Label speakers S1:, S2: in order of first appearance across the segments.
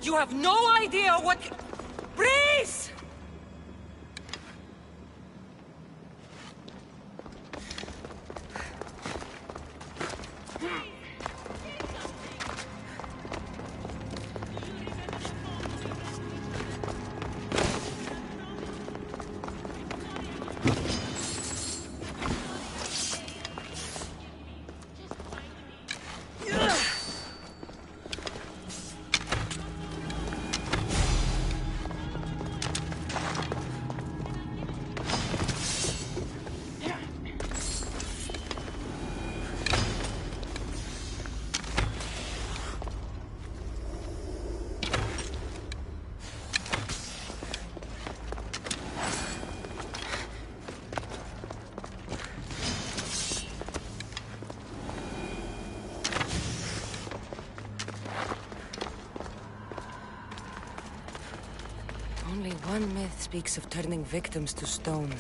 S1: You have no idea what... Breeze! Only one myth speaks of turning victims to stone.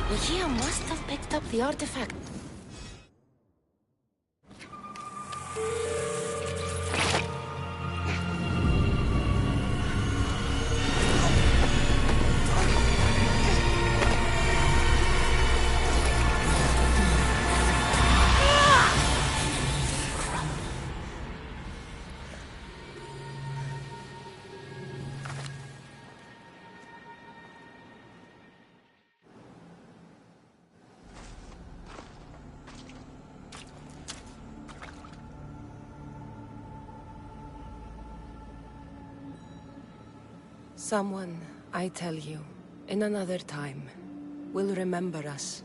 S1: Lucia must have picked up the artifact. Someone, I tell you, in another time, will remember us.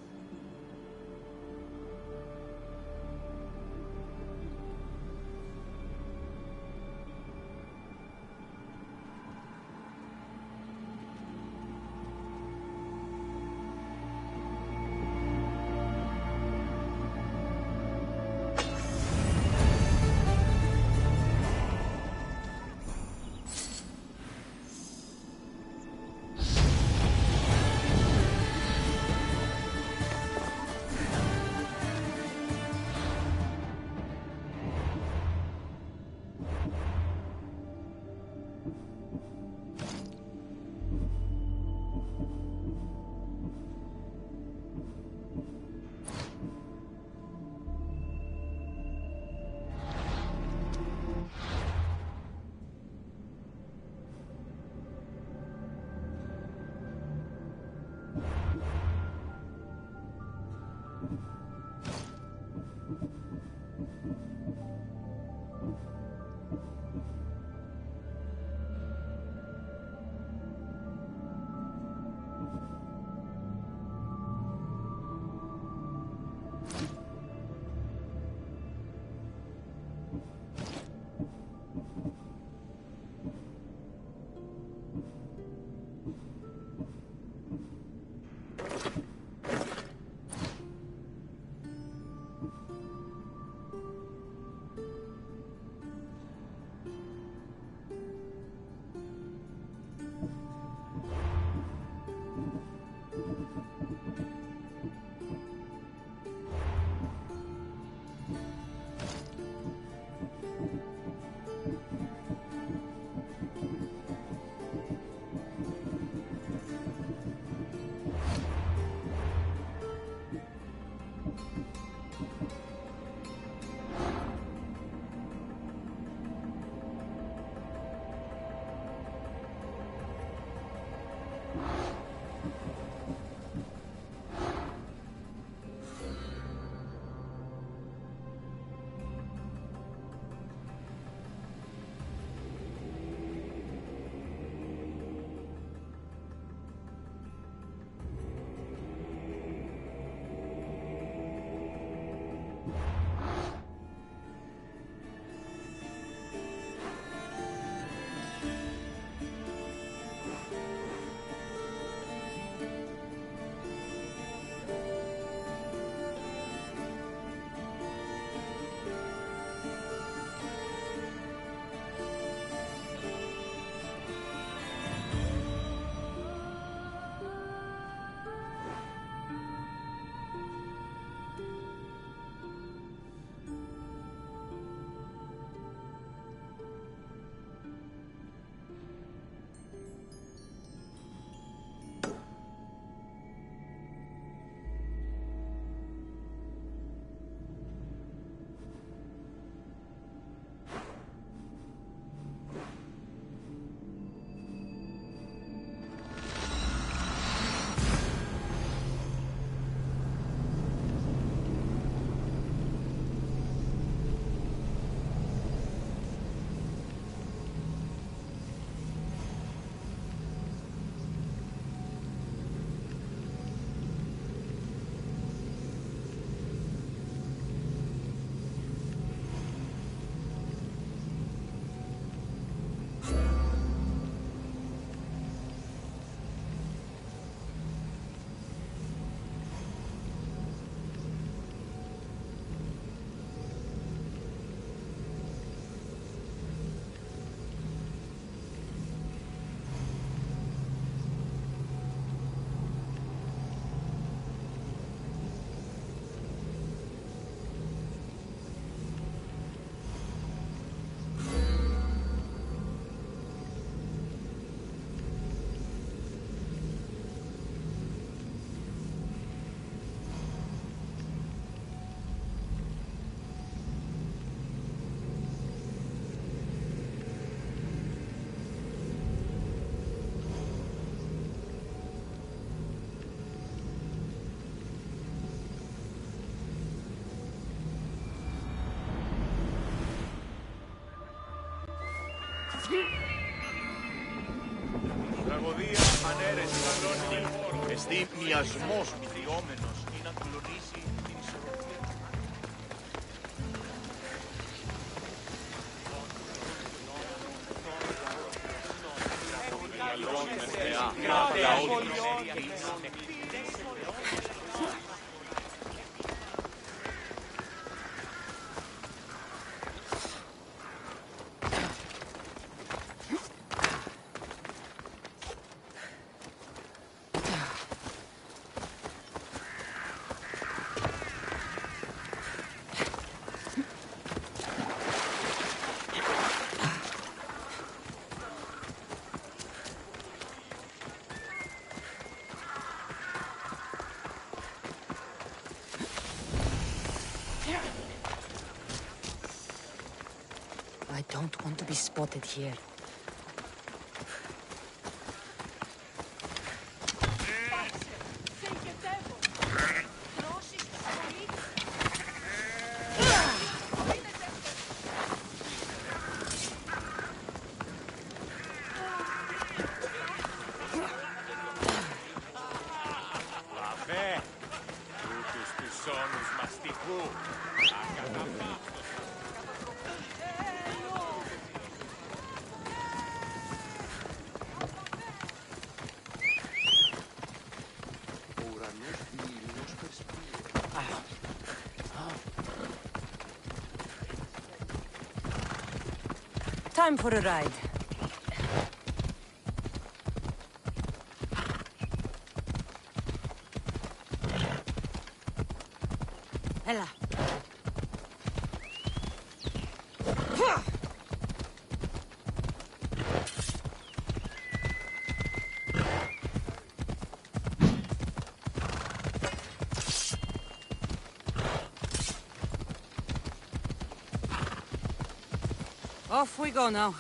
S2: Τραγωδία ανέρεση κανόνι. Εστί μοιασμός μηδιόμενος ή να κλονίσει την ισορροπία.
S1: I don't want to be spotted here.
S2: Λαβέ, τούτους τους όνους μαστιχού. Ακαταφάκτος.
S1: Time for a ride. Έλα. Off we go now.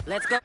S1: Let's go.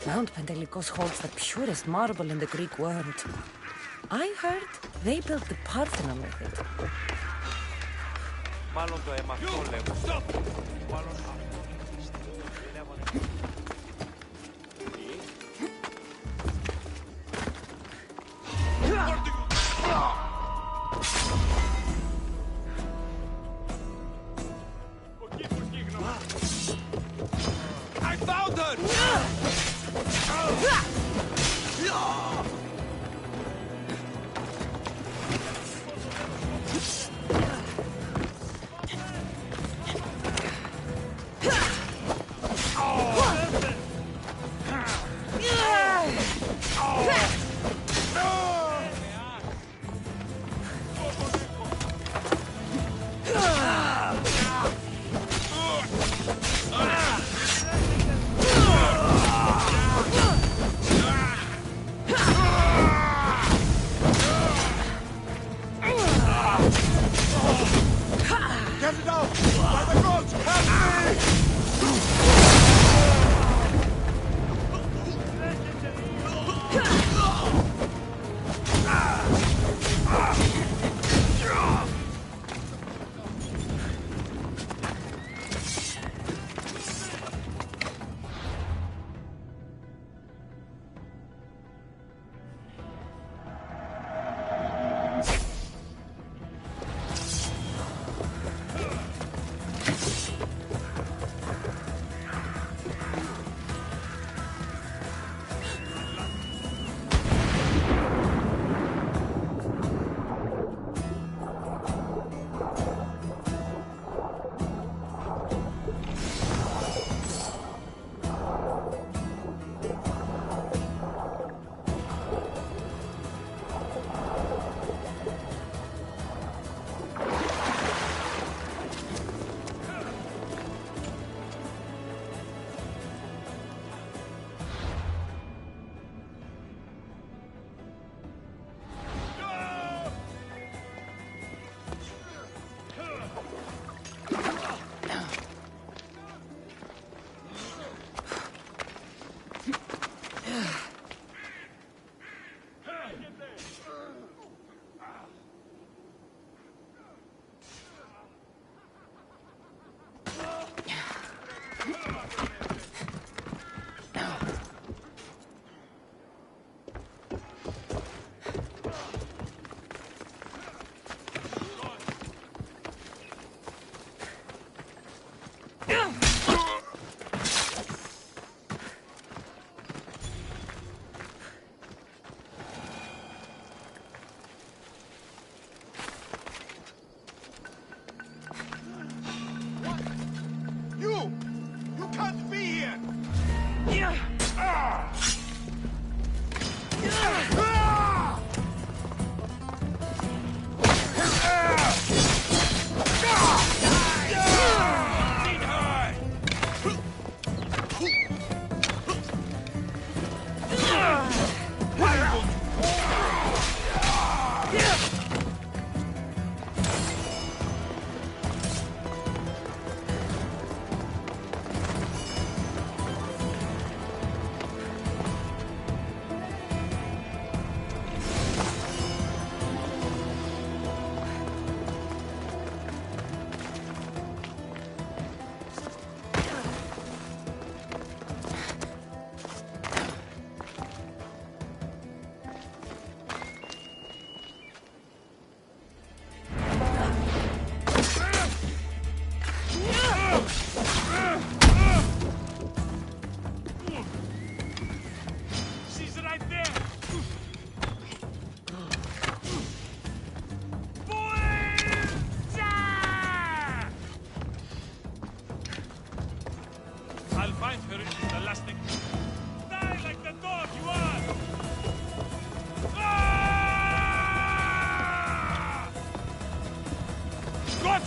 S1: Mount Pentelicos holds the purest marble in the Greek world. I heard they built the Parthenon with it.
S3: Μάλλον το αίμα αυτό λέγω.
S2: I found her!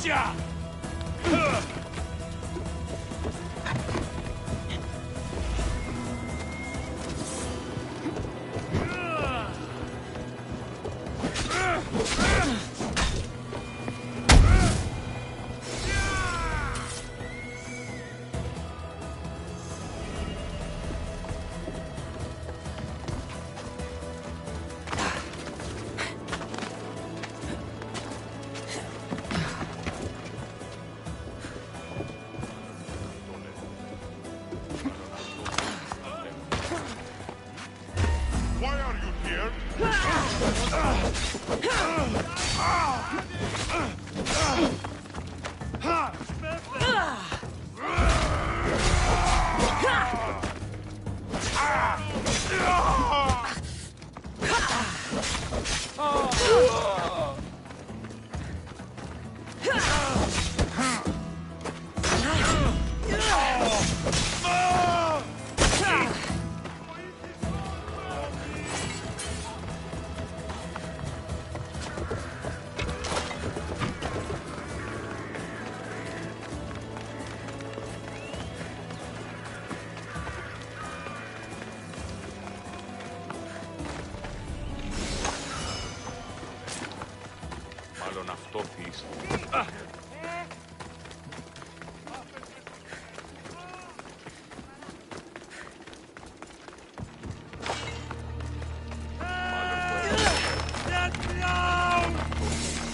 S4: Gotcha!
S2: Why are you here?
S3: Μάλλον αυτό θύστη.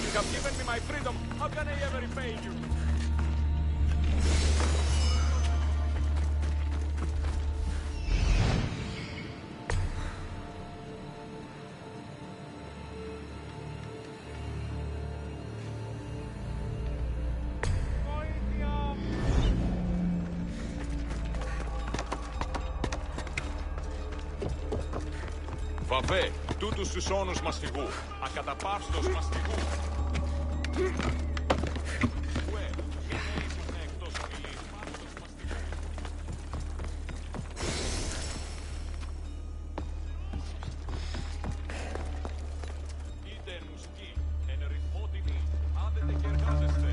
S3: You have given me my freedom. How can I ever repay you? Βαβέ, τούτους τους όνους μας φυγού. Ακαταπαύστος μας φυγού. Ουε, γενναίοι είναι εκτός φυλής. Παύστος μας φυγού. Είτε εν μουσική, εν ρυθμό τιμή, άδετε και εργάζεστε.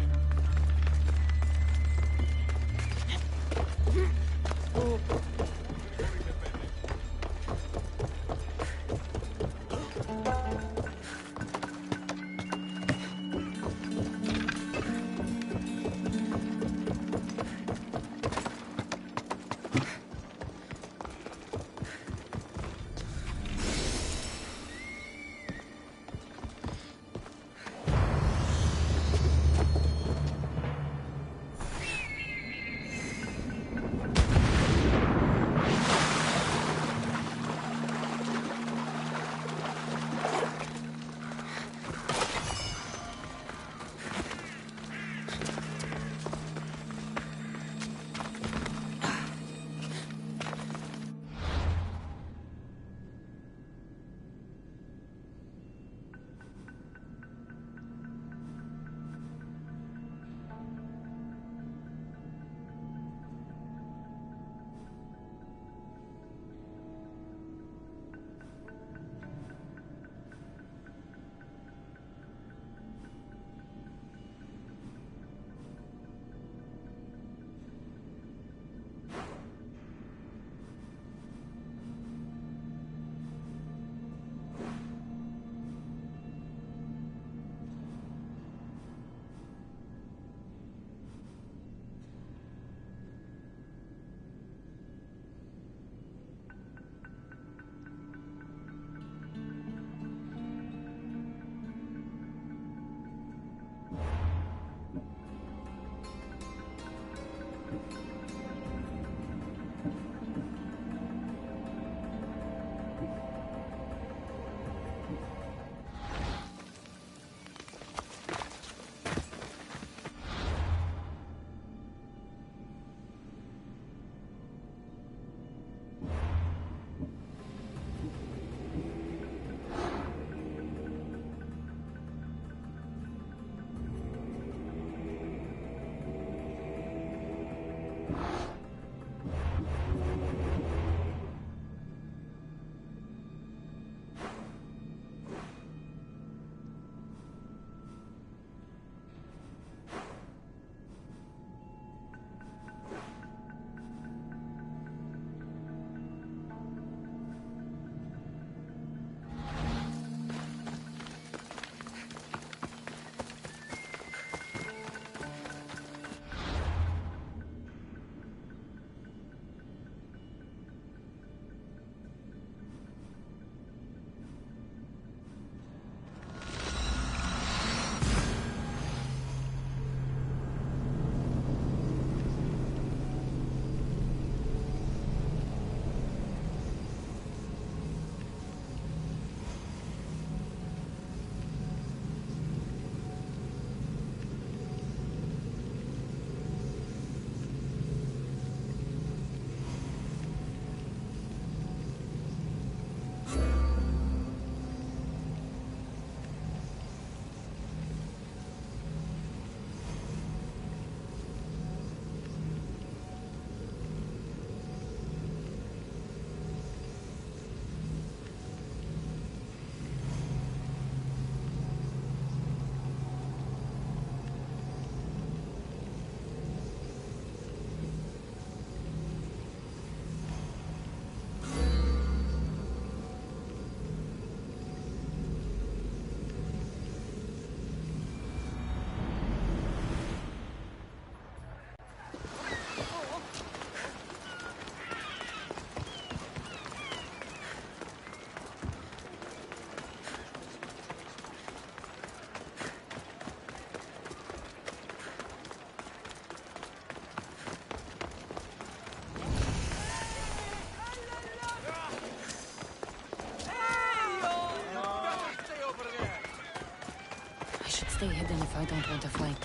S1: stay hidden if I don't want to fight.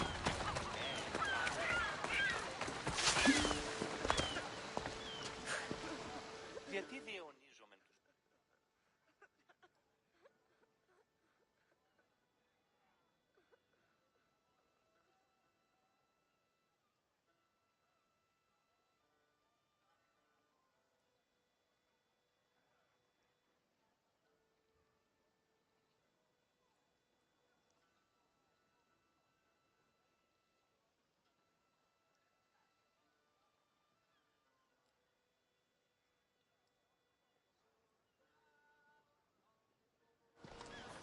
S2: Γιατί διαιωνίζομαι τους...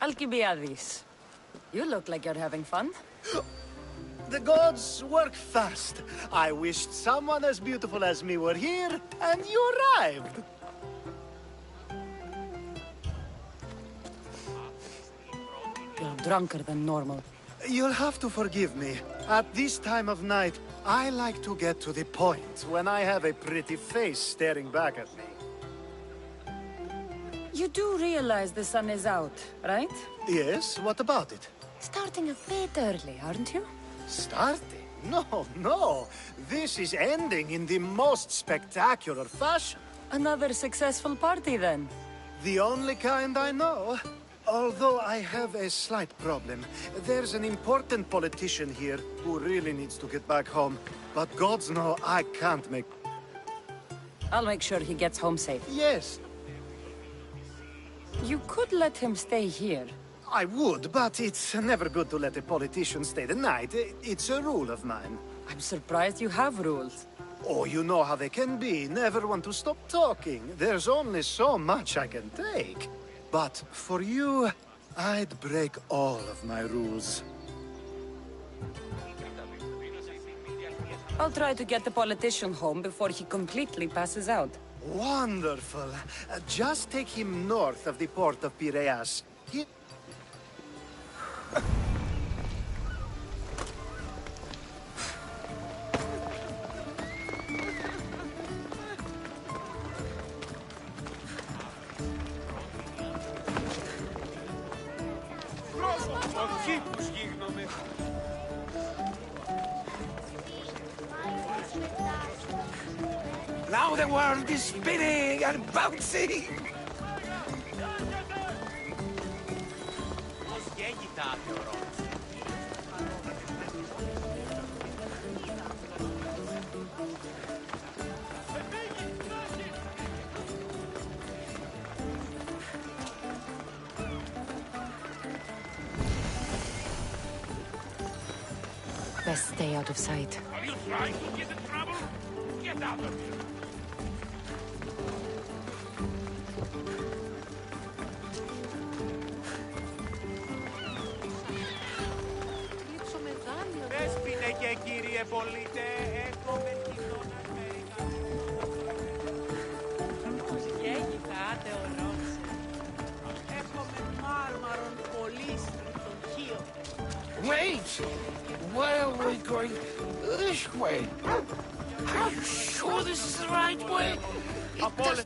S1: Alcibiades, you look like you're having fun.
S5: The gods work fast. I wished someone as beautiful as me were here, and you arrived.
S1: You're drunker than normal.
S5: You'll have to forgive me. At this time of night, I like to get to the point when I have a pretty face staring back at me.
S1: You do realize the sun is out, right?
S5: Yes, what about it?
S1: Starting a bit early, aren't you?
S5: Starting? No, no. This is ending in the most spectacular fashion.
S1: Another successful party, then.
S5: The only kind I know. Although I have a slight problem. There's an important politician here who really needs to get back home. But gods know I can't make...
S1: I'll make sure he gets home safe.
S5: Yes,
S1: You could let him stay here.
S5: I would, but it's never good to let a politician stay the night. It's a rule of mine.
S1: I'm surprised you have rules.
S5: Oh, you know how they can be. Never want to stop talking. There's only so much I can take. But for you, I'd break all of my rules.
S1: I'll try to get the politician home before he completely passes out.
S5: Wonderful. Just take him north of the port of Piraeus. He...
S4: Όχι που γίγνομαι. Now the world is spinning and bouncing.
S2: Πώς γέγητα θεωρώ.
S1: Best stay out of sight.
S4: Are you trying to get in trouble? Get out of here.
S2: Δέσποινε και κύριε πολίτε, έχουμε κοινωνά Αμέρικα. Πώς γέγητα ατεωρώσει. Έχουμε μάρμαρον πολύ στριχτοχείο.
S4: Wait! Where are we going? This way. Are you sure this is the right way?
S2: Από όλες...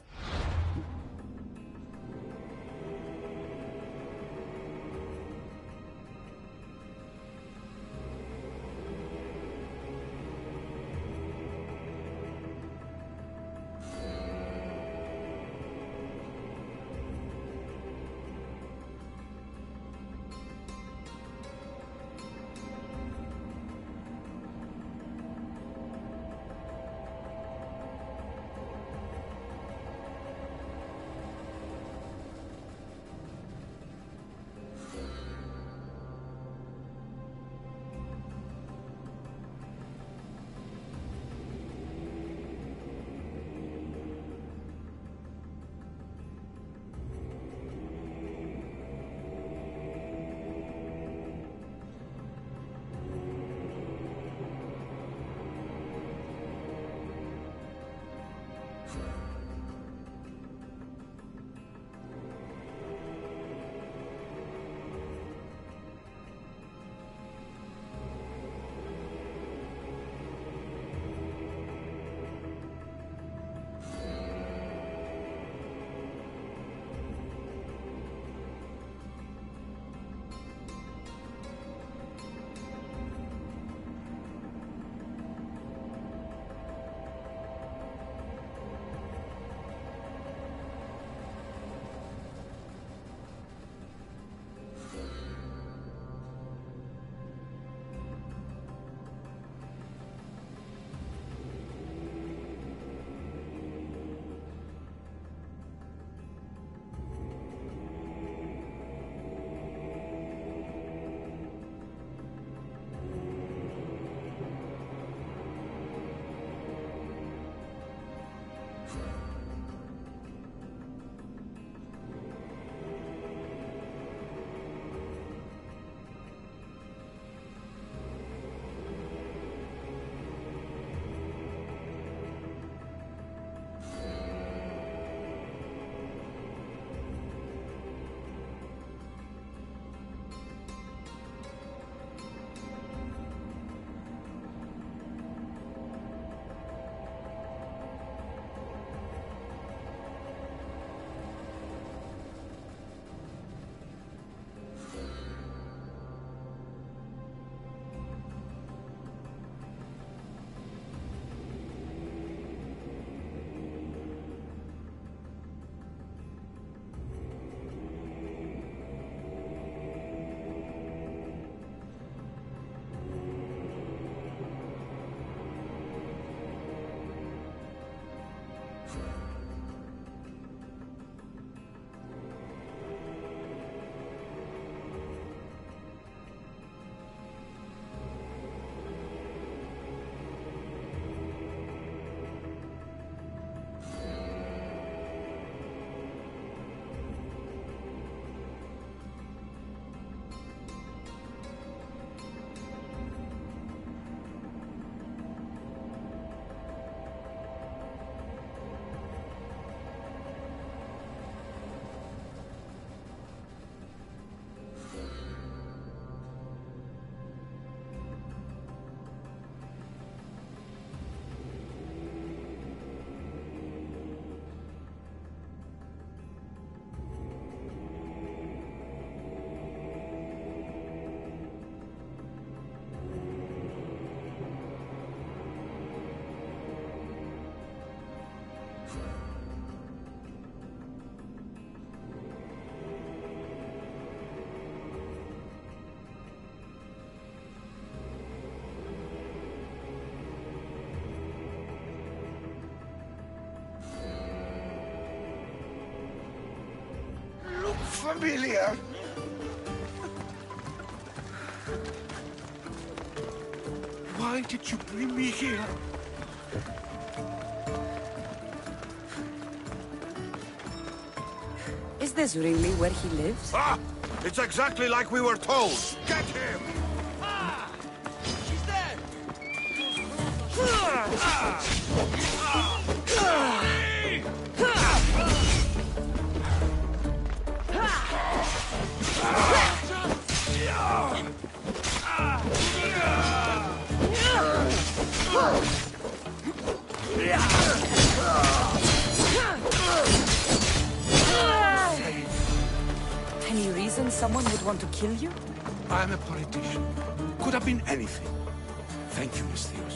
S4: familiar. Why did you bring me here?
S1: Is this really where he lives?
S2: Ah! It's exactly like we were told! Get him!
S3: She's dead!
S1: Any reason someone would want to kill you?
S4: I'm a politician. Could have been anything. Thank you, Miss Theos.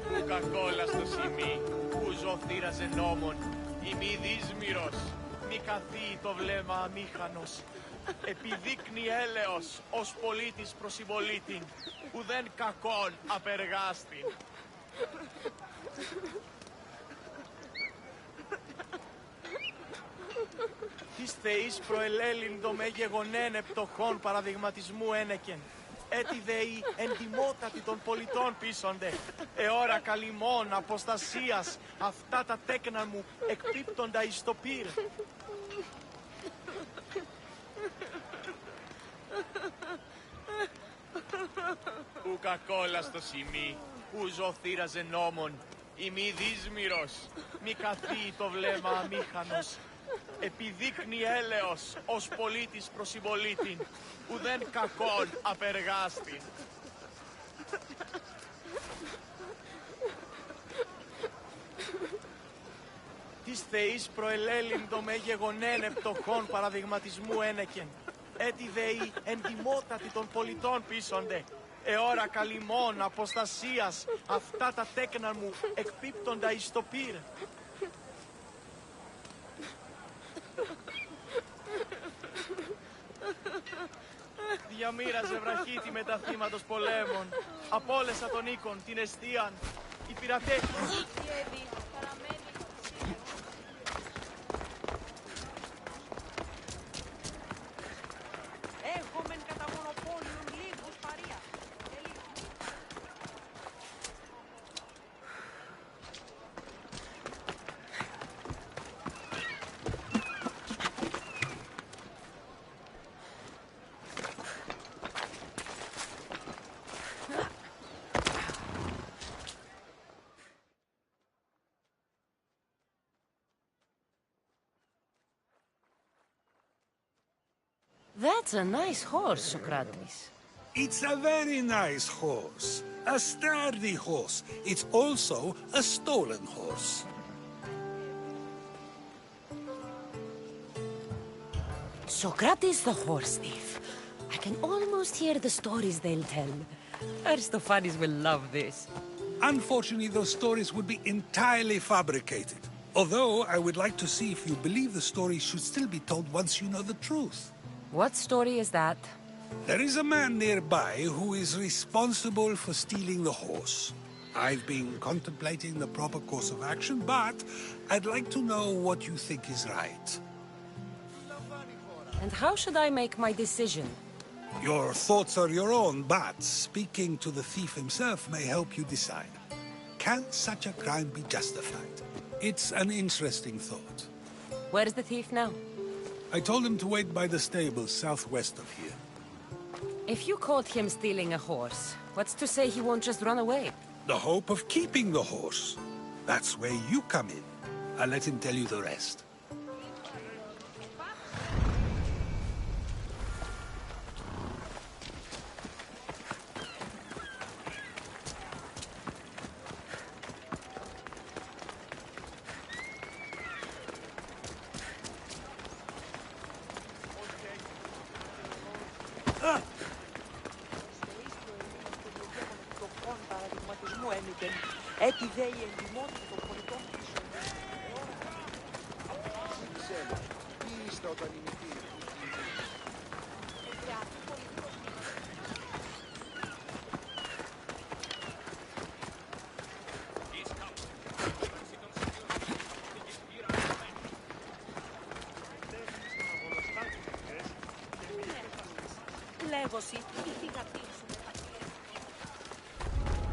S2: Που κακόλα στο σημεί, που ζωθήραζε νόμον, ημί δύσμυρος, μη καθεί το βλέμμα αμήχανος, επιδείκνει έλεος ως πολίτης προς συμπολίτην, ουδέν κακόν απεργάστην. Της θεής προελέλυντο με γεγονένε πτωχών παραδειγματισμού ένεκεν. Έτι δεοι εντιμότατοι των πολιτών πίσονται. Εώρα καλυμών αποστασίας αυτά τα τέκνα μου εκπίπτοντα εις το πυρ. Ου κακόλα στο σημεί, ου ζωθήραζε νόμον, ημί δύσμυρος, μη καθεί το βλέμμα αμήχανος, επιδείκνει έλεος ως πολίτης προς συμπολίτην, ουδέν κακόν απεργάστην. Της θεής προελέλυντο με γεγονένε πτωχών παραδειγματισμού ένεκεν. Έτι δεοι εντιμότατοι των πολιτών πίσονται. Εώρα καλυμών αποστασίας αυτά τα τέκνα μου εκπίπτοντα εις το πυρ. Διαμοίραζε βραχίτη με τα θύματος πολέμων. Απόλεσα τον οίκον, την εστίαν, οι πειρατές.
S1: Έχομεν κατά μονοπόλιον λίγους παρία. That's a nice horse, Socrates.
S6: It's a very nice horse. A sturdy horse. It's also a stolen horse.
S1: Socrates the horse thief. I can almost hear the stories they'll tell. Aristophanes will love this.
S6: Unfortunately, those stories would be entirely fabricated. Although, I would like to see if you believe the stories should still be told once you know the truth.
S1: What story is that?
S6: There is a man nearby who is responsible for stealing the horse. I've been contemplating the proper course of action, but I'd like to know what you think is right.
S1: And how should I make my decision?
S6: Your thoughts are your own, but speaking to the thief himself may help you decide. Can such a crime be justified? It's an interesting thought.
S1: Where is the thief now?
S6: I told him to wait by the stables southwest of here.
S1: If you caught him stealing a horse, what's to say he won't just run away?
S6: The hope of keeping the horse. That's where you come in. I'll let him tell you the rest.
S7: Έτσι δε η εντυμότητα των πολιτών πίσω.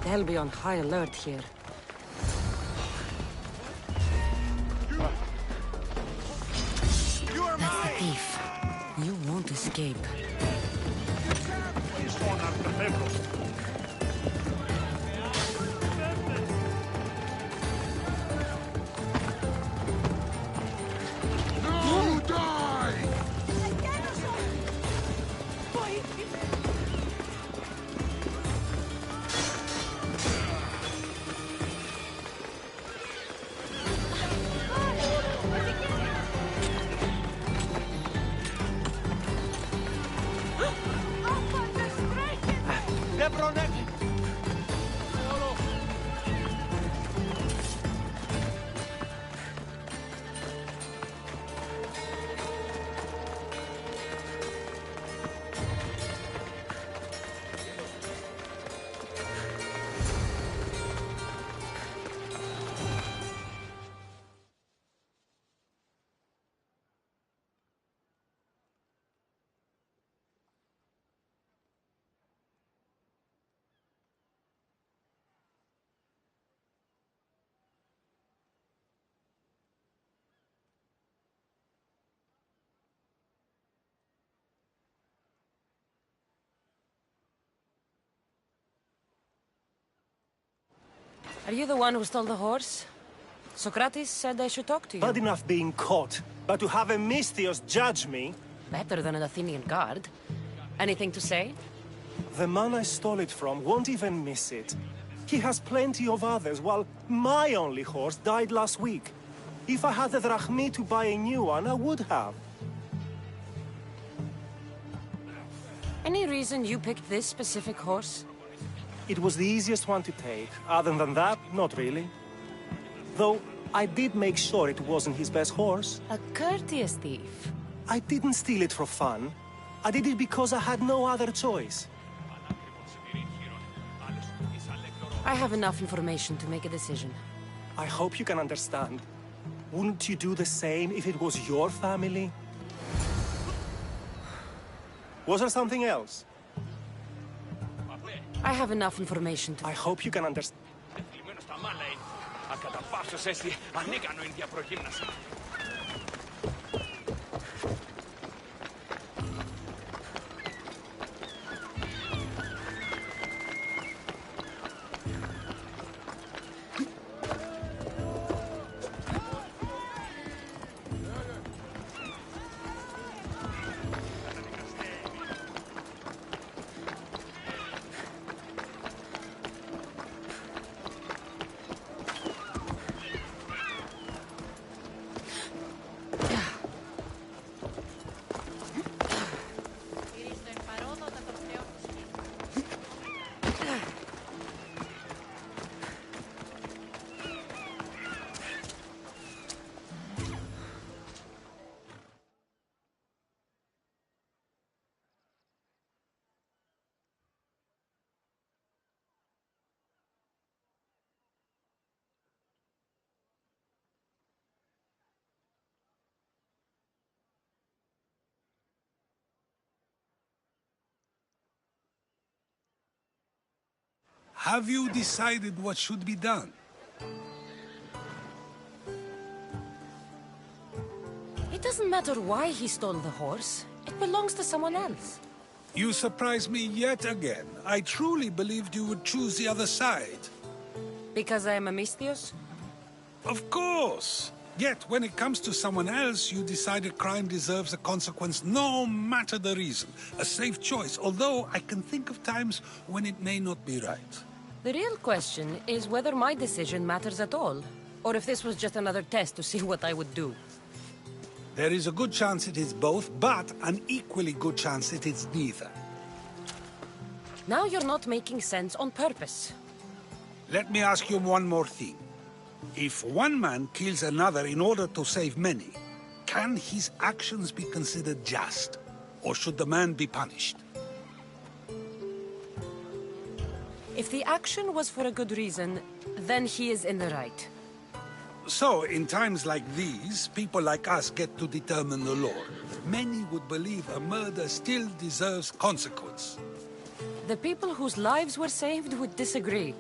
S1: They'll be on high alert here. That's the thief. You won't escape.
S6: You die!
S2: Δεν προνέχει.
S1: Are you the one who stole the horse? Socrates said I should talk to you.
S7: Bad enough being caught, but to have a Misthios judge me?
S1: Better than an Athenian guard. Anything to say?
S7: The man I stole it from won't even miss it. He has plenty of others, while my only horse died last week. If I had the drachmi to buy a new one, I would have.
S1: Any reason you picked this specific horse?
S7: It was the easiest one to take. Other than that, not really. Though, I did make sure it wasn't his best horse.
S1: A courteous thief.
S7: I didn't steal it for fun. I did it because I had no other choice.
S1: I have enough information to make a decision.
S7: I hope you can understand. Wouldn't you do the same if it was your family? Was there something else?
S1: I have enough information to...
S7: I hope you can understand.
S6: Have you decided what should be done?
S1: It doesn't matter why he stole the horse. It belongs to someone else.
S6: You surprise me yet again. I truly believed you would choose the other side.
S1: Because I am a Misthios?
S6: Of course! Yet, when it comes to someone else, you decide a crime deserves a consequence no matter the reason. A safe choice, although I can think of times when it may not be right.
S1: The real question is whether my decision matters at all, or if this was just another test to see what I would do.
S6: There is a good chance it is both, but an equally good chance it is neither.
S1: Now you're not making sense on purpose.
S6: Let me ask you one more thing. If one man kills another in order to save many, Can his actions be considered just? Or should the man be punished?
S1: If the action was for a good reason, then he is in the right.
S6: So, in times like these, people like us get to determine the law. Many would believe a murder still deserves consequence.
S1: The people whose lives were saved would disagree.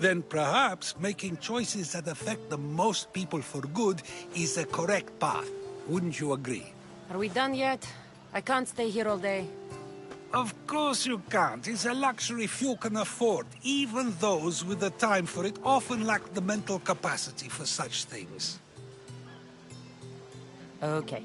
S6: Then perhaps making choices that affect the most people for good is a correct path. Wouldn't you agree?
S1: Are we done yet? I can't stay here all day.
S6: Of course you can't. It's a luxury few can afford. Even those with the time for it often lack the mental capacity for such things.
S1: Okay.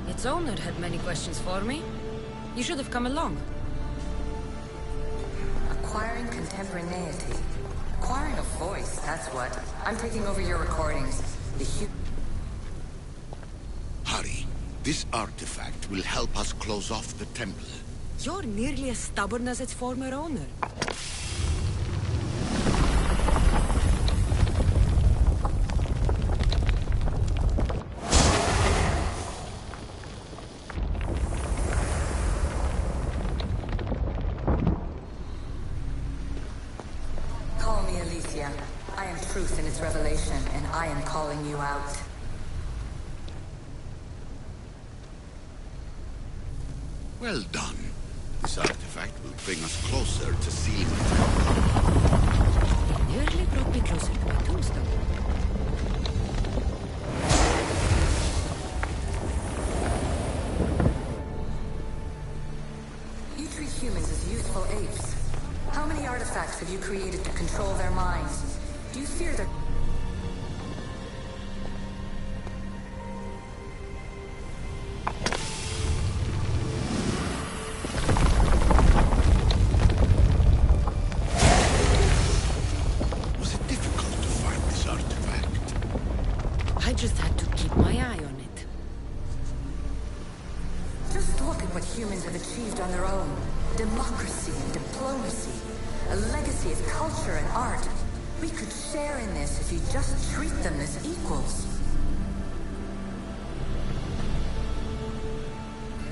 S1: Its owner had many questions for me. You should have come along.
S8: Acquiring contemporaneity. Acquiring a voice, that's what. I'm taking over your recordings.
S9: Hurry. This artifact will help us close off the temple.
S1: You're nearly as stubborn as its former owner.
S8: I am truth in its revelation, and I am calling you out.
S9: Well done. This artifact will bring us closer to sealing it.
S1: It nearly brought me closer to my tombstone.
S8: You treat humans as useful apes. How many artifacts have you created to control their minds? Do you fear their...
S9: Was it difficult to find this artifact?
S1: I just had to keep my eye on it.
S8: Just look at what humans have achieved on their own. Democracy and diplomacy. A legacy of culture and art. We could share in this if you just treat them as equals.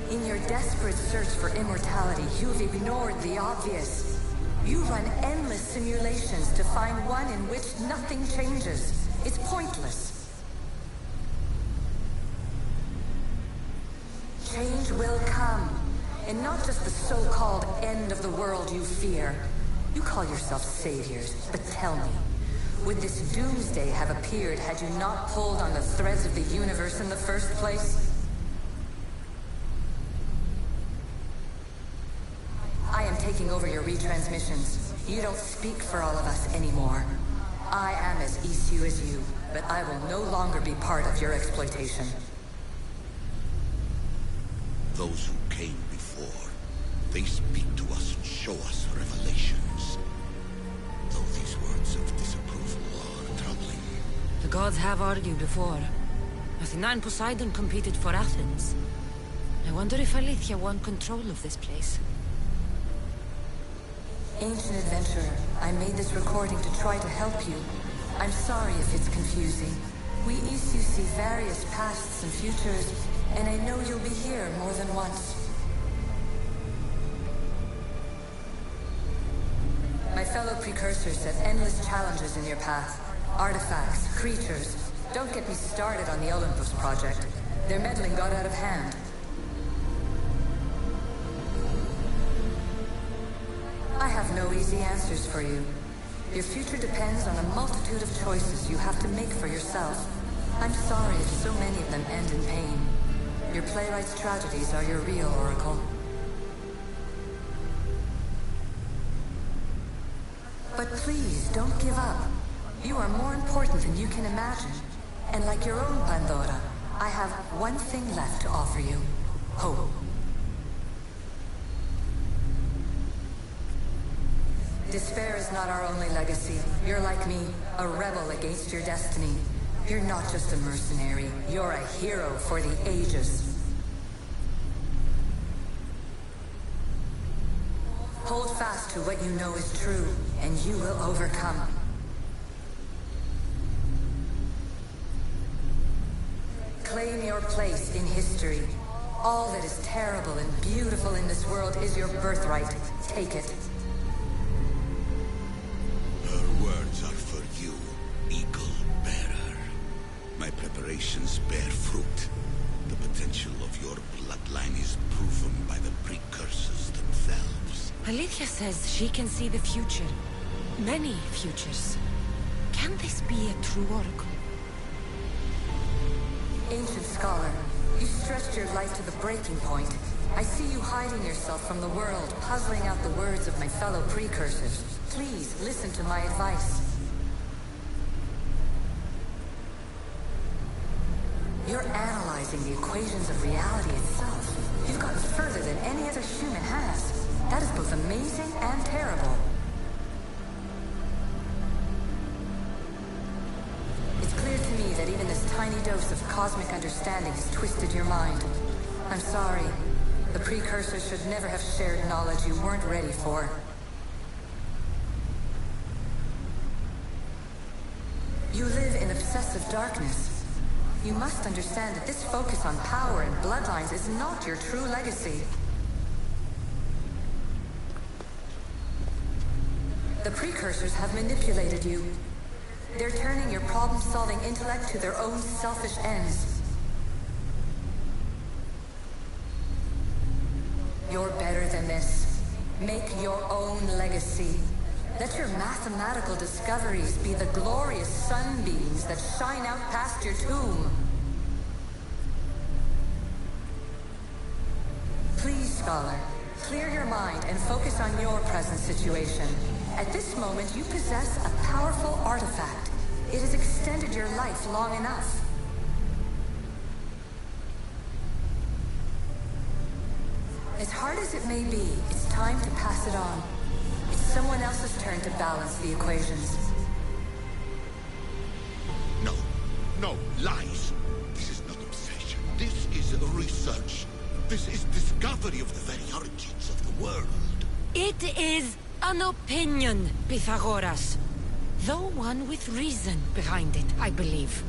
S8: In your desperate search for immortality, you've ignored the obvious. You run endless simulations to find one in which nothing changes. It's pointless. Change will come. And not just the so-called end of the world you fear. You call yourselves saviors, but tell me, would this doomsday have appeared had you not pulled on the threads of the universe in the first place? I am taking over your retransmissions. You don't speak for all of us anymore. I am as issue as you, but I will no longer be part of your exploitation.
S9: Those who came before, they speak to us and show us revelations. Though these words of disapproval are troubling.
S1: The gods have argued before. Athena and Poseidon competed for Athens. I wonder if Alethea won control of this place.
S8: Ancient adventurer, I made this recording to try to help you. I'm sorry if it's confusing. We Isu see various pasts and futures, and I know you'll be here more than once. My fellow precursors set endless challenges in your path. Artifacts, creatures. Don't get me started on the Olympus project. Their meddling got out of hand. I have no easy answers for you. Your future depends on a multitude of choices you have to make for yourself. I'm sorry if so many of them end in pain. Your playwright's tragedies are your real oracle. But please, don't give up. You are more important than you can imagine. And like your own Pandora, I have one thing left to offer you. Hope. Despair is not our only legacy. You're like me, a rebel against your destiny. You're not just a mercenary, you're a hero for the ages. Hold fast to what you know is true, and you will overcome. Claim your place in history. All that is terrible and beautiful in this world is your birthright. Take it.
S9: Her words are for you, Eagle Bearer. My preparations bear fruit. The potential of your bloodline is proven by the precursors themselves.
S1: Alethea says she can see the future. Many futures. Can this be a true oracle?
S8: Ancient scholar, you stretched your life to the breaking point. I see you hiding yourself from the world, puzzling out the words of my fellow precursors. Please, listen to my advice. You're analyzing the equations of reality itself. You've gotten further than any other human has. That is both amazing and terrible. It's clear to me that even this tiny dose of cosmic understanding has twisted your mind. I'm sorry. The precursors should never have shared knowledge you weren't ready for. You live in obsessive darkness. You must understand that this focus on power and bloodlines is not your true legacy. The precursors have manipulated you. They're turning your problem-solving intellect to their own selfish ends. You're better than this. Make your own legacy. Let your mathematical discoveries be the glorious sunbeams that shine out past your tomb. Please, scholar, clear your mind and focus on your present situation. At this moment, you possess a powerful artifact. It has extended your life long enough. As hard as it may be, it's time to pass it on. It's someone else's turn to balance the equations.
S9: No, no, lies. This is not obsession. This is research. This is discovery of the very origins of the world.
S1: It is an opinion, Pythagoras. Though one with reason behind it, I believe.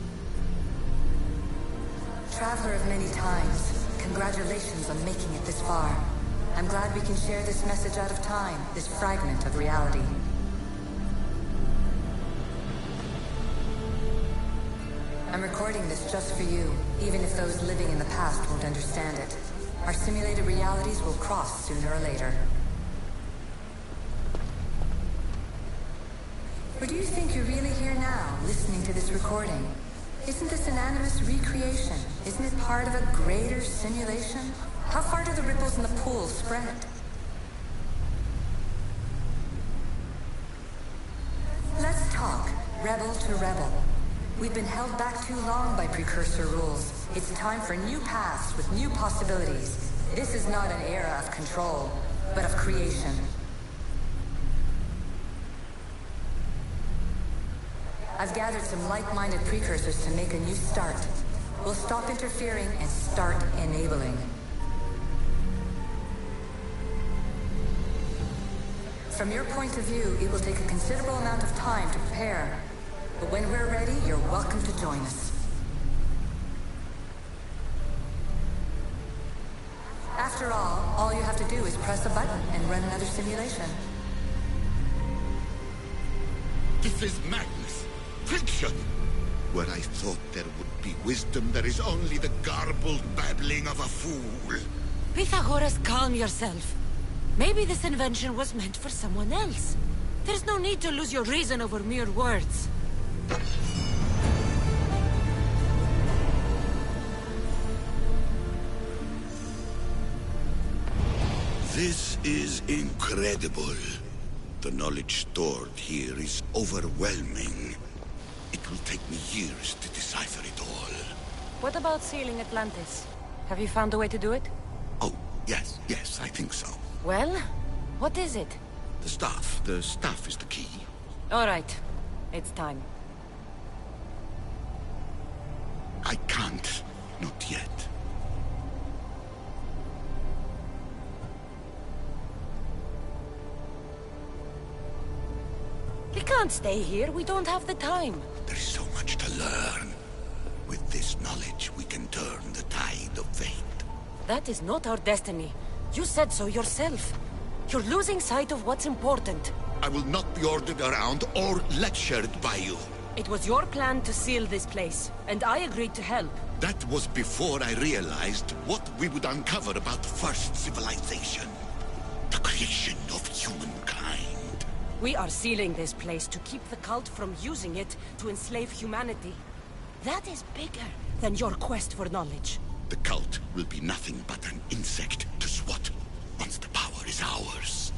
S8: Traveler of many times, congratulations on making it this far. I'm glad we can share this message out of time, this fragment of reality. I'm recording this just for you, even if those living in the past won't understand it. Our simulated realities will cross sooner or later. Or do you think you're really here now, listening to this recording? Isn't this an animus recreation? Isn't it part of a greater simulation? How far do the ripples in the pool spread? Let's talk, rebel to rebel. We've been held back too long by precursor rules. It's time for new paths with new possibilities. This is not an era of control, but of creation. I've gathered some like-minded precursors to make a new start. We'll stop interfering and start enabling. From your point of view, it will take a considerable amount of time to prepare. But when we're ready, you're welcome to join us. After all you have to do is press a button and run another simulation.
S9: This is madness. Fiction! Where I thought there would be wisdom, there is only the garbled babbling of a fool.
S1: Pythagoras, calm yourself. Maybe this invention was meant for someone else. There's no need to lose your reason over mere words.
S9: This is incredible. The knowledge stored here is overwhelming. It will take me years to decipher it all.
S1: What about sealing Atlantis? Have you found a way to do it?
S9: Oh, yes, I think so.
S1: Well, what is it?
S9: The staff. The staff is the key.
S1: All right. It's time.
S9: I can't. Not yet.
S1: We can't stay here. We don't have the time.
S9: There's so much to learn. With this knowledge, we can turn the tide of fate.
S1: That is not our destiny. You said so yourself. You're losing sight of what's important.
S9: I will not be ordered around or lectured by you.
S1: It was your plan to seal this place, and I agreed to help.
S9: That was before I realized what we would uncover about first civilization. The creation of humankind.
S1: We are sealing this place to keep the cult from using it to enslave humanity. That is bigger than your quest for knowledge.
S9: The cult will be nothing but an insect to swat once the power is ours.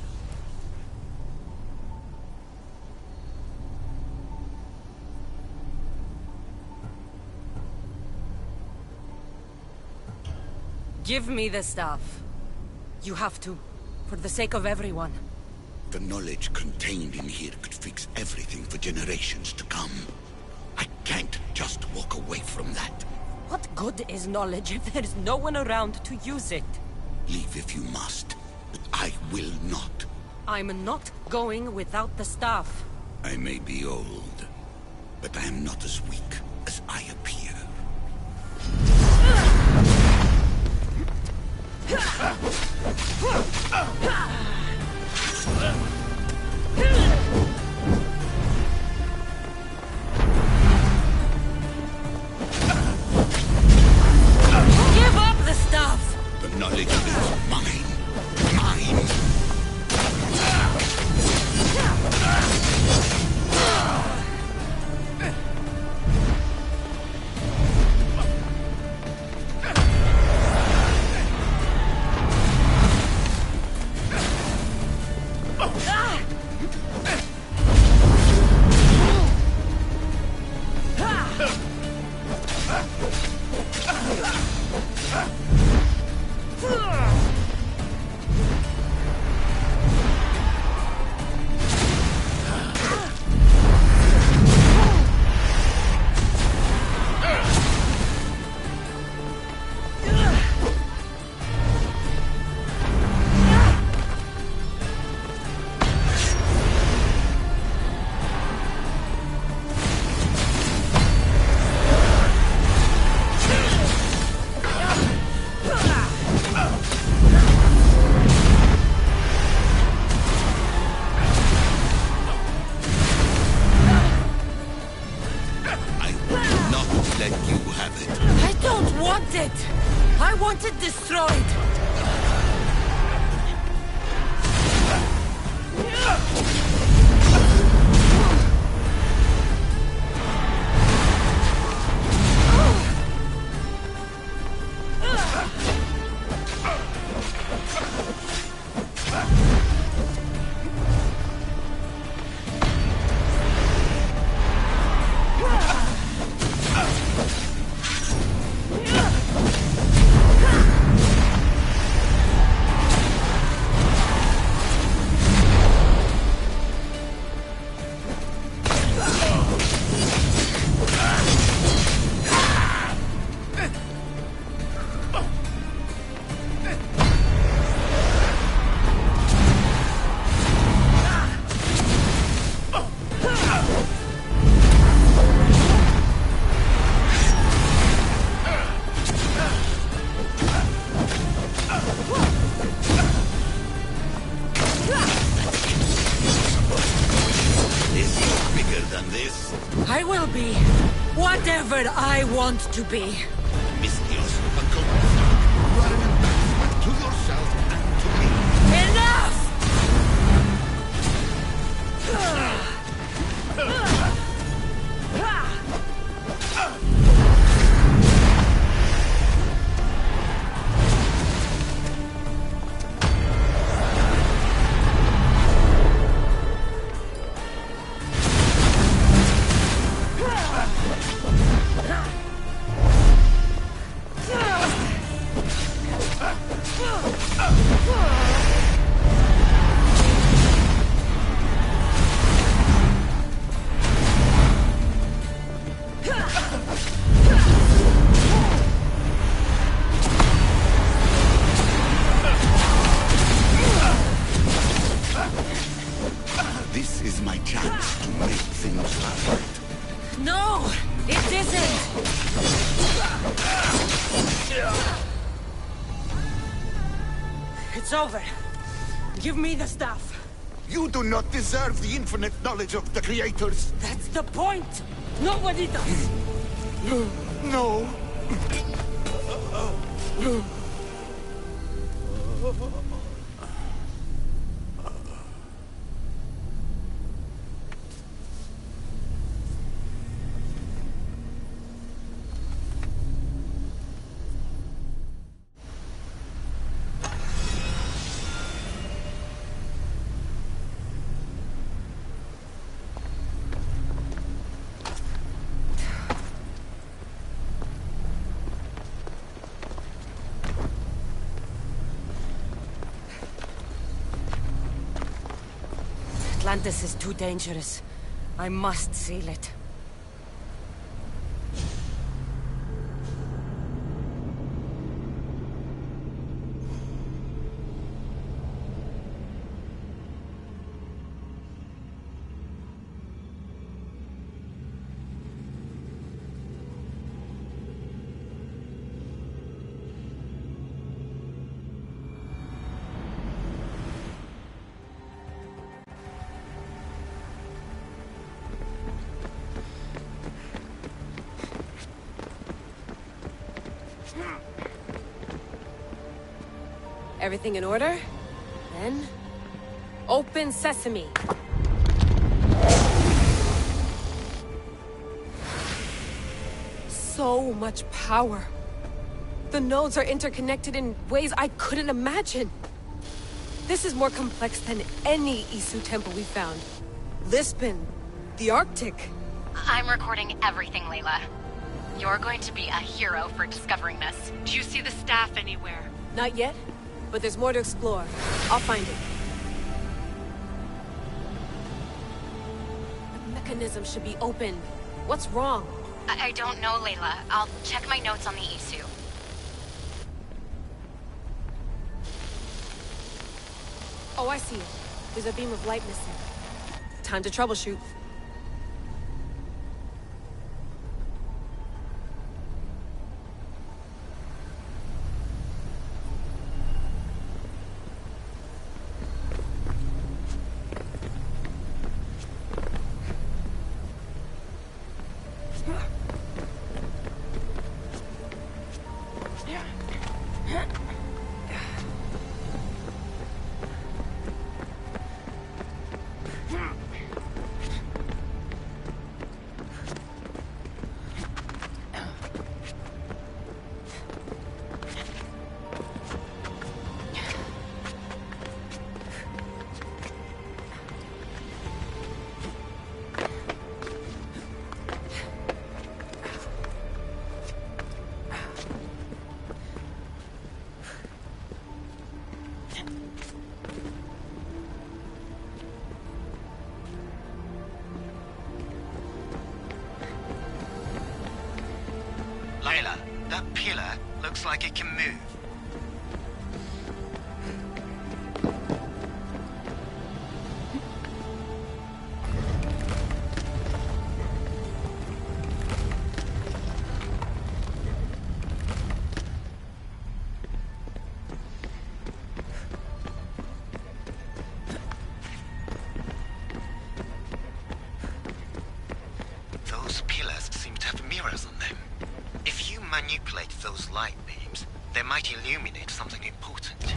S1: Give me the stuff. You have to, for the sake of everyone.
S9: The knowledge contained in here could fix everything for generations to come. I can't just walk away from that.
S1: What good is knowledge if there's no one around to use it?
S9: Leave if you must, but I will not.
S1: I'm not going without the staff.
S9: I may be old, but I am not as weak as I appear.
S1: Give up the stuff!
S9: The knowledge is mine. Mine!
S1: I want it destroyed! whatever I want to be.
S9: Mystios, a golden dark. You are an embarrassment to yourself and to me.
S1: Enough!
S9: This is my chance to make things right.
S1: No, it isn't! It's over. Give me the stuff.
S9: You do not deserve the infinite knowledge of the creators.
S1: That's the point! Nobody does!
S9: No.
S1: Atlantis is too dangerous. I must seal it.
S10: Everything in order? Then... open sesame! So much power! The nodes are interconnected in ways I couldn't imagine! This is more complex than any Isu temple we found. Lisbon, the Arctic.
S11: I'm recording everything, Layla. You're going to be a hero for discovering this.
S10: Do you see the staff anywhere? Not yet, but there's more to explore. I'll find it. The mechanism should be open. What's wrong?
S11: I don't know, Layla. I'll check my notes on the Isu.
S10: Oh, I see it. There's a beam of light missing. Time to troubleshoot.
S12: Layla, that pillar looks like it can move. Those pillars seem to have mirrors might illuminate something important.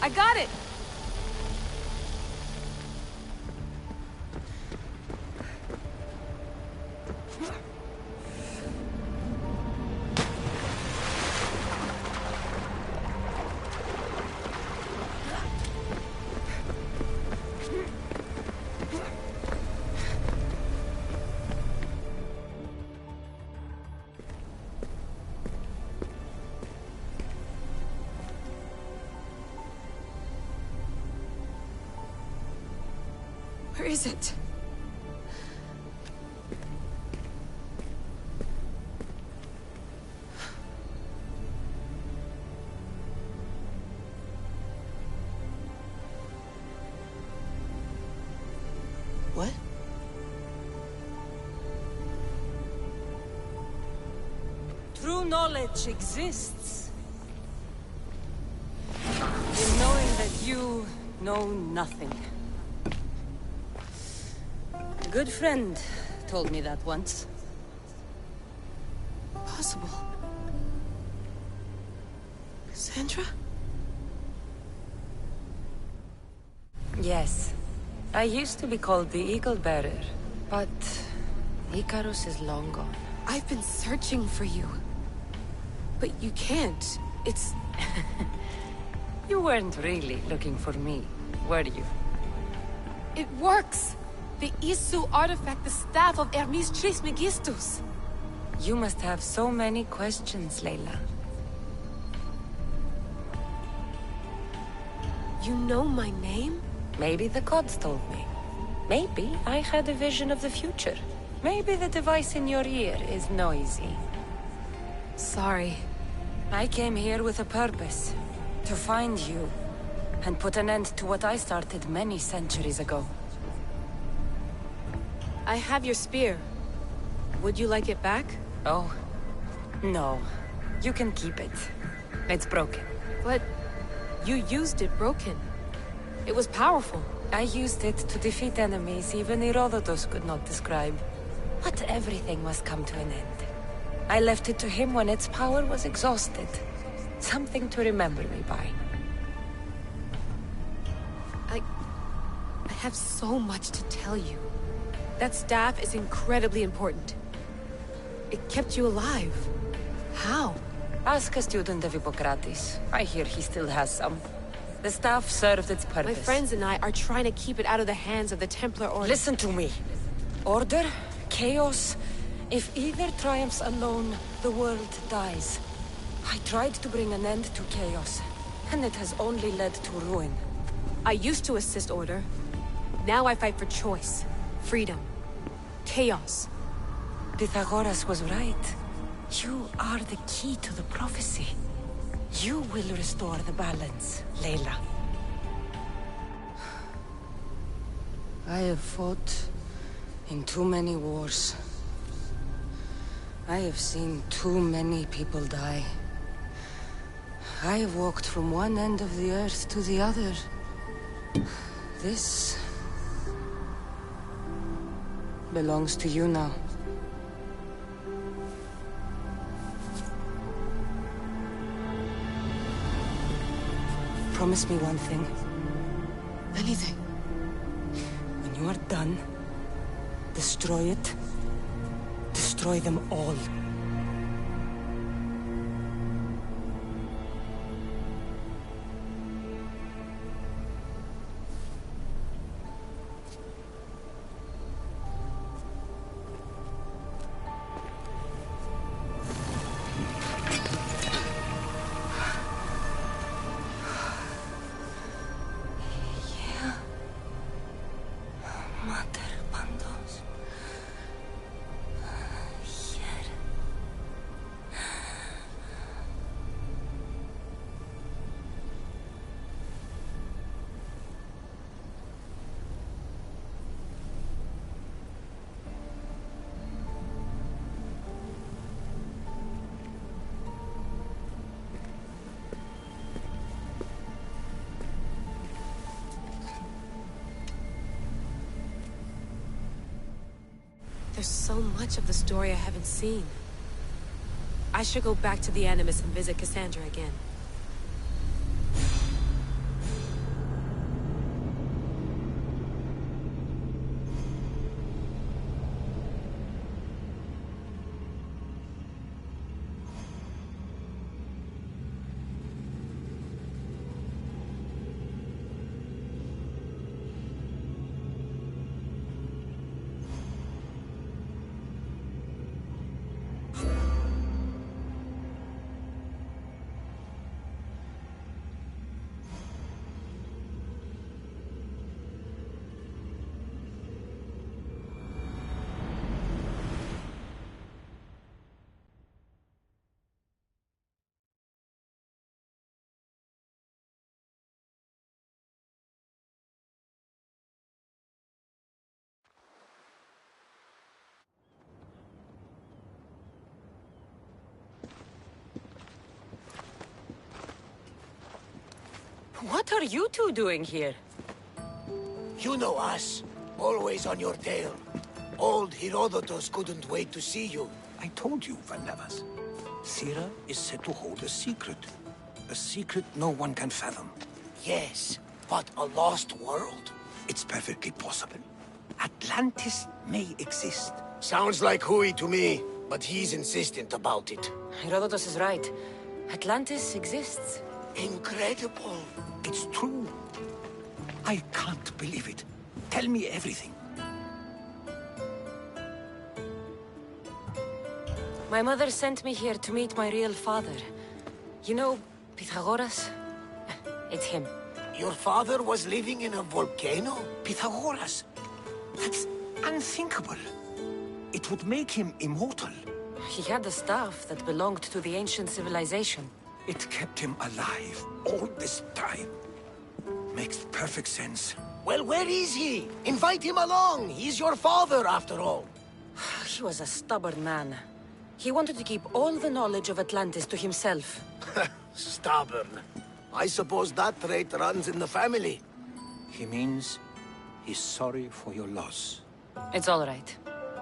S10: I got it! Where is it?
S13: What?
S1: True knowledge exists. In knowing that you know nothing. A good friend told me that once.
S10: Possible. Cassandra?
S1: Yes. I used to be called the Eagle Bearer, but Icarus is long gone.
S10: I've been searching for you. But you can't. It's...
S1: You weren't really looking for me, were you?
S10: It works! The Isu artifact, the staff of Hermes Trismegistus.
S1: You must have so many questions, Layla.
S10: You know my name?
S1: Maybe the gods told me. Maybe I had a vision of the future. Maybe the device in your ear is noisy.
S10: Sorry.
S1: I came here with a purpose. To find you. And put an end to what I started many centuries ago.
S10: I have your spear. Would you like it back?
S1: Oh. No. You can keep it. It's broken.
S10: But... you used it broken. It was powerful.
S1: I used it to defeat enemies even Herodotus could not describe. But everything must come to an end. I left it to him when its power was exhausted. Something to remember me by.
S10: I have so much to tell you. That staff is incredibly important. It kept you alive. How?
S1: Ask a student of Hippocrates. I hear he still has some. The staff served its purpose.
S10: My friends and I are trying to keep it out of the hands of the Templar Order.
S1: Listen to me. Order, chaos. If either triumphs alone, the world dies. I tried to bring an end to chaos, and it has only led to ruin.
S10: I used to assist Order. Now I fight for choice, freedom, chaos.
S1: Pythagoras was right. You are the key to the prophecy. You will restore the balance, Layla. I have fought in too many wars. I have seen too many people die. I have walked from one end of the earth to the other. This belongs to you now. Promise me one thing.
S10: Anything.
S1: When you are done, destroy it. Destroy them all.
S10: There's so much of the story I haven't seen. I should go back to the Animus and visit Cassandra again.
S1: What are you two doing here?
S4: You know us. Always on your tail. Old Herodotus couldn't wait to see you.
S13: I told you, Vanellas. Sira is said to hold a secret. A secret no one can fathom.
S4: Yes, but a lost world?
S13: It's perfectly possible. Atlantis may exist.
S4: Sounds like Hui to me, but he's insistent about it.
S1: Herodotus is right. Atlantis exists.
S4: Incredible.
S13: It's true. I can't believe it. Tell me everything.
S1: My mother sent me here to meet my real father. You know, Pythagoras? It's him.
S4: Your father was living in a volcano?
S13: Pythagoras? That's unthinkable. It would make him immortal.
S1: He had the staff that belonged to the ancient civilization.
S13: It kept him alive all this time. Makes perfect sense.
S4: Well, where is he? Invite him along. He's your father, after all.
S1: He was a stubborn man. He wanted to keep all the knowledge of Atlantis to himself.
S4: Stubborn. I suppose that trait runs in the family.
S13: He means he's sorry for your loss.
S1: It's all right.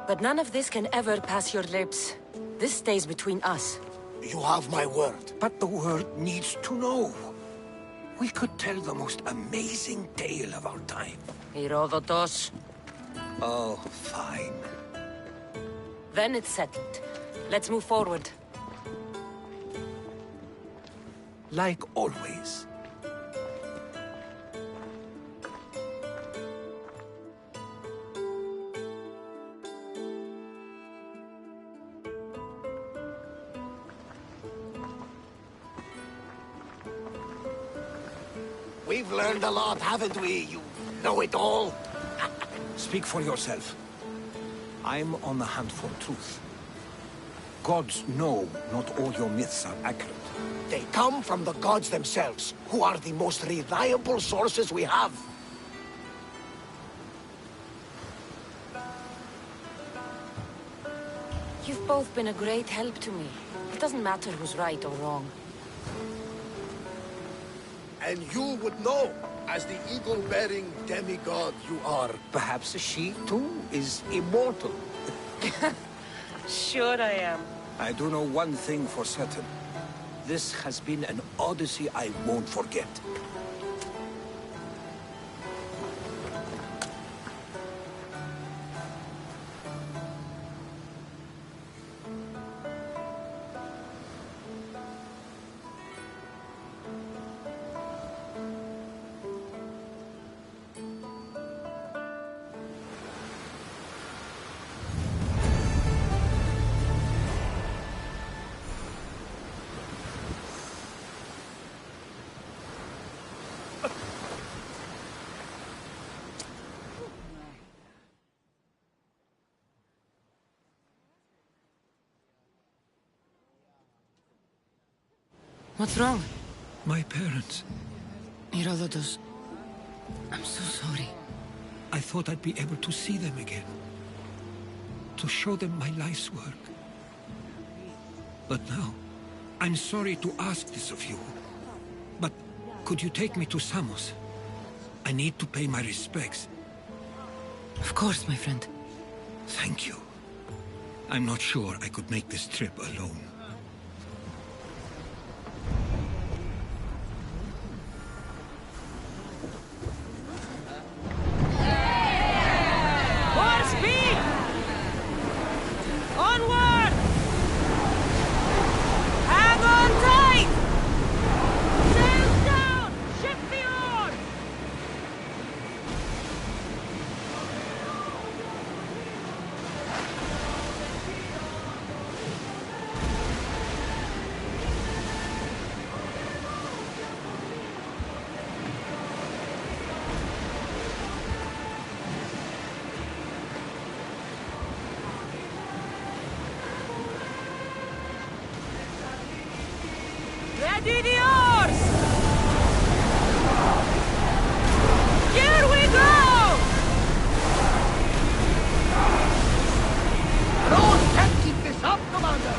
S1: But none of this can ever pass your lips. This stays between us.
S4: You have my word.
S13: But the world needs to know. We could tell the most amazing tale of our time.
S1: Herodotus.
S13: Oh, fine.
S1: Then it's settled. Let's move forward.
S13: Like always.
S4: We've learned a lot, haven't we? You know-it-all.
S13: Speak for yourself. I'm on the hunt for truth. gods know not all your myths are accurate.
S4: They come from the gods themselves, who are the most reliable sources we have.
S1: You've both been a great help to me. It doesn't matter who's right or wrong.
S4: And you would know, as the eagle-bearing demigod you are.
S13: Perhaps she, too, is immortal.
S1: Sure I am.
S13: I do know one thing for certain. This has been an odyssey I won't forget.
S1: What's wrong?
S6: My parents.
S1: Herodotus, I'm so sorry.
S6: I thought I'd be able to see them again. To show them my life's work. But now, I'm sorry to ask this of you. But could you take me to Samos? I need to pay my respects.
S1: Of course, my friend.
S6: Thank you. I'm not sure I could make this trip alone.
S10: Ready the oars! Here we go!
S4: Rose can't keep this up, Commander!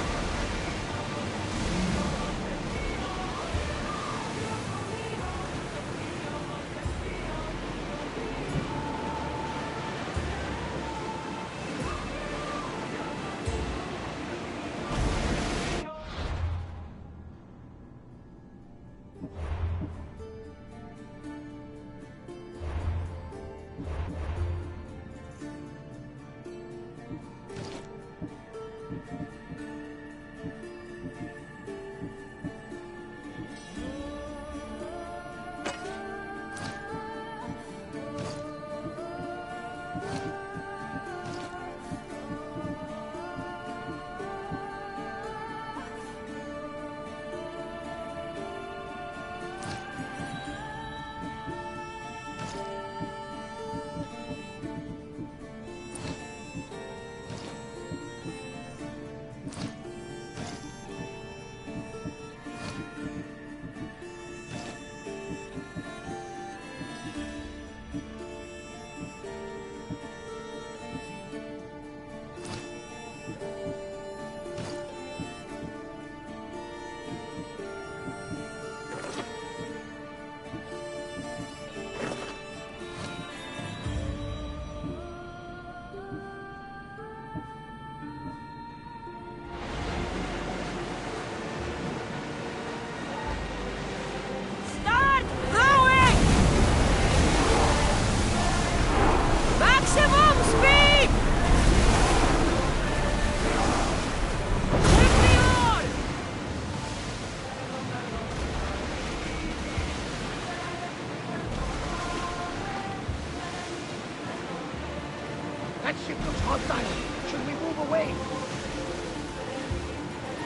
S4: That ship looks hostile. Should we move away?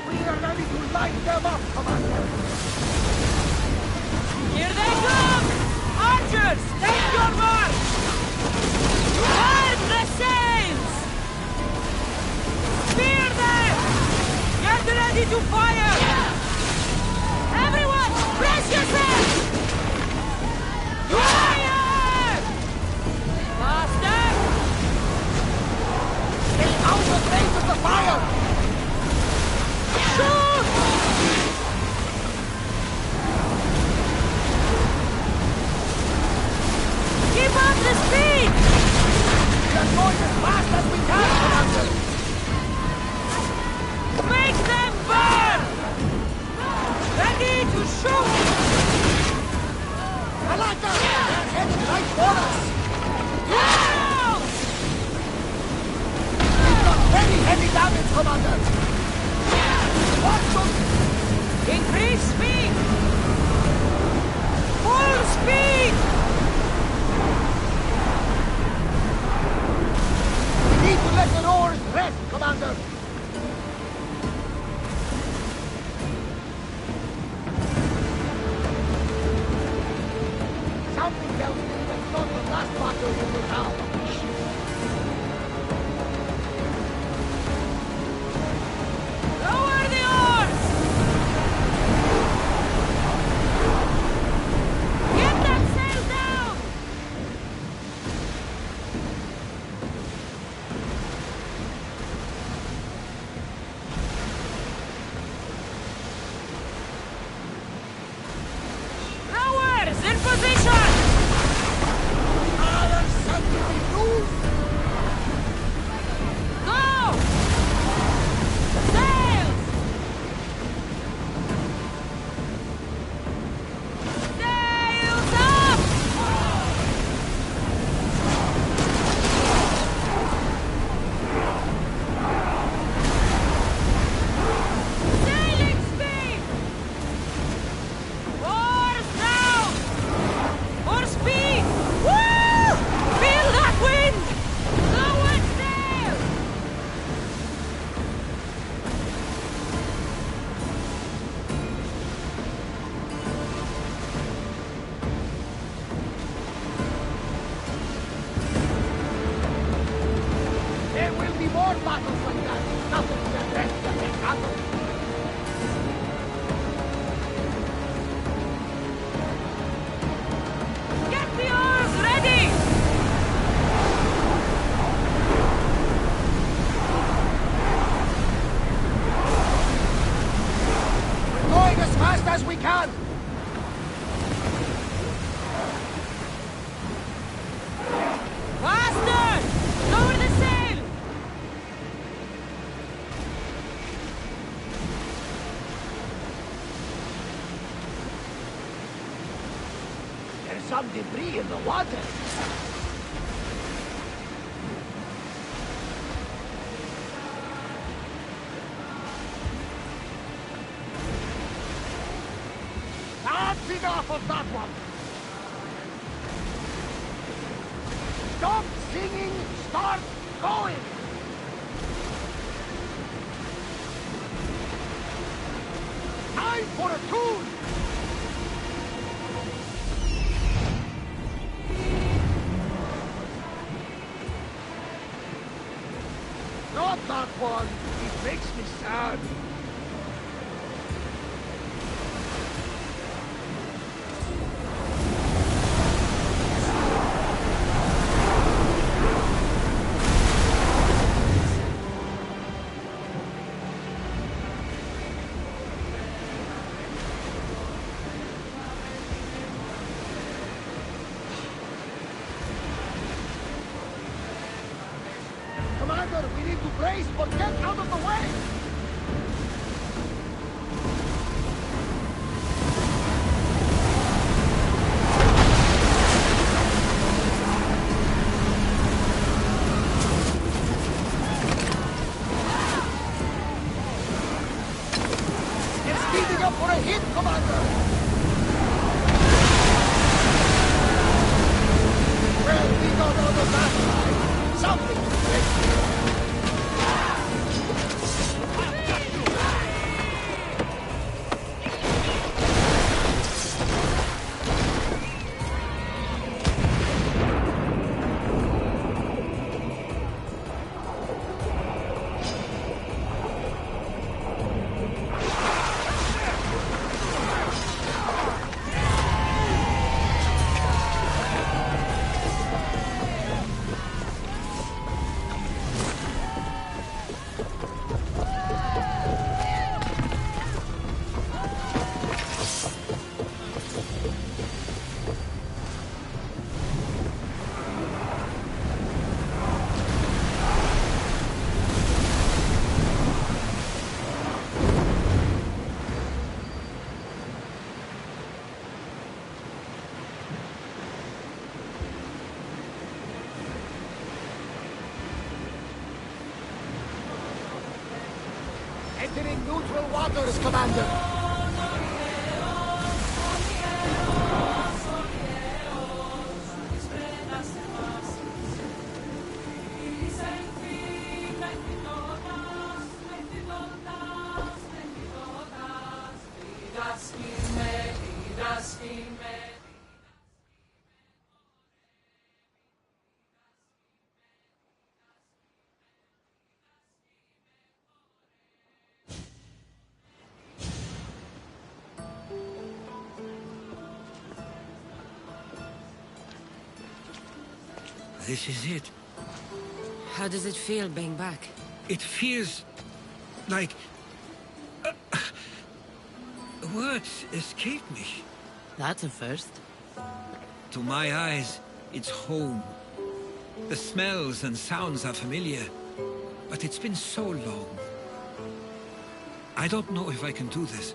S4: We are ready to light them up, Commander!
S10: Here they come! Archers, take your mark! Burn the sails! Spear them! Shoot!
S4: I like that! They're heading right for us! We've got very heavy damage, Commander! Watch them!
S10: Increase speed! Full speed!
S4: We need to let the oars rest, Commander! Something tells me that's not the last battle we will have.
S10: Lower the oars! Get that sail down! Rowers, in position!
S4: There's something we lose!
S10: Go! Sails! Sails up! Sailing speed! Oars down! More speed! Woo! Feel that wind! Lower sail!
S4: There will be more battles like that. Nothing can rest that can happen.
S10: Get the oars ready!
S4: We're going as fast as we can.
S10: Faster! Lower the sail!
S4: There's some debris in the water. That's enough of that one. Stop singing, start going. Time for a tune. Not that one. It makes me sad. Commander, we need to brace or get out of the way! They're speeding up for a hit, Commander! Well, we got out of that side. Something to break. Neutral waters, Commander!
S13: This is it.
S1: How does it feel being back?
S13: It feels like... words escape me.
S1: That's a first.
S13: To my eyes, it's home. The smells and sounds are familiar, but it's been so long. I don't know if I can do this.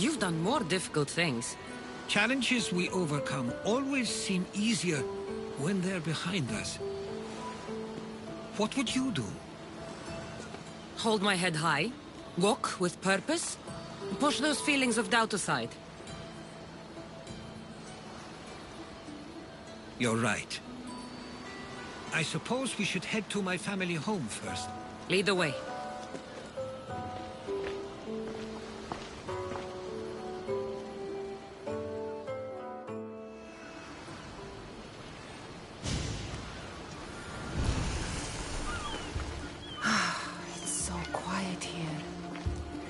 S1: You've done more difficult things.
S13: Challenges we overcome always seem easier when they're behind us. What would you do?
S1: Hold my head high, walk with purpose, and push those feelings of doubt aside.
S13: You're right. I suppose we should head to my family home first.
S1: Lead the way.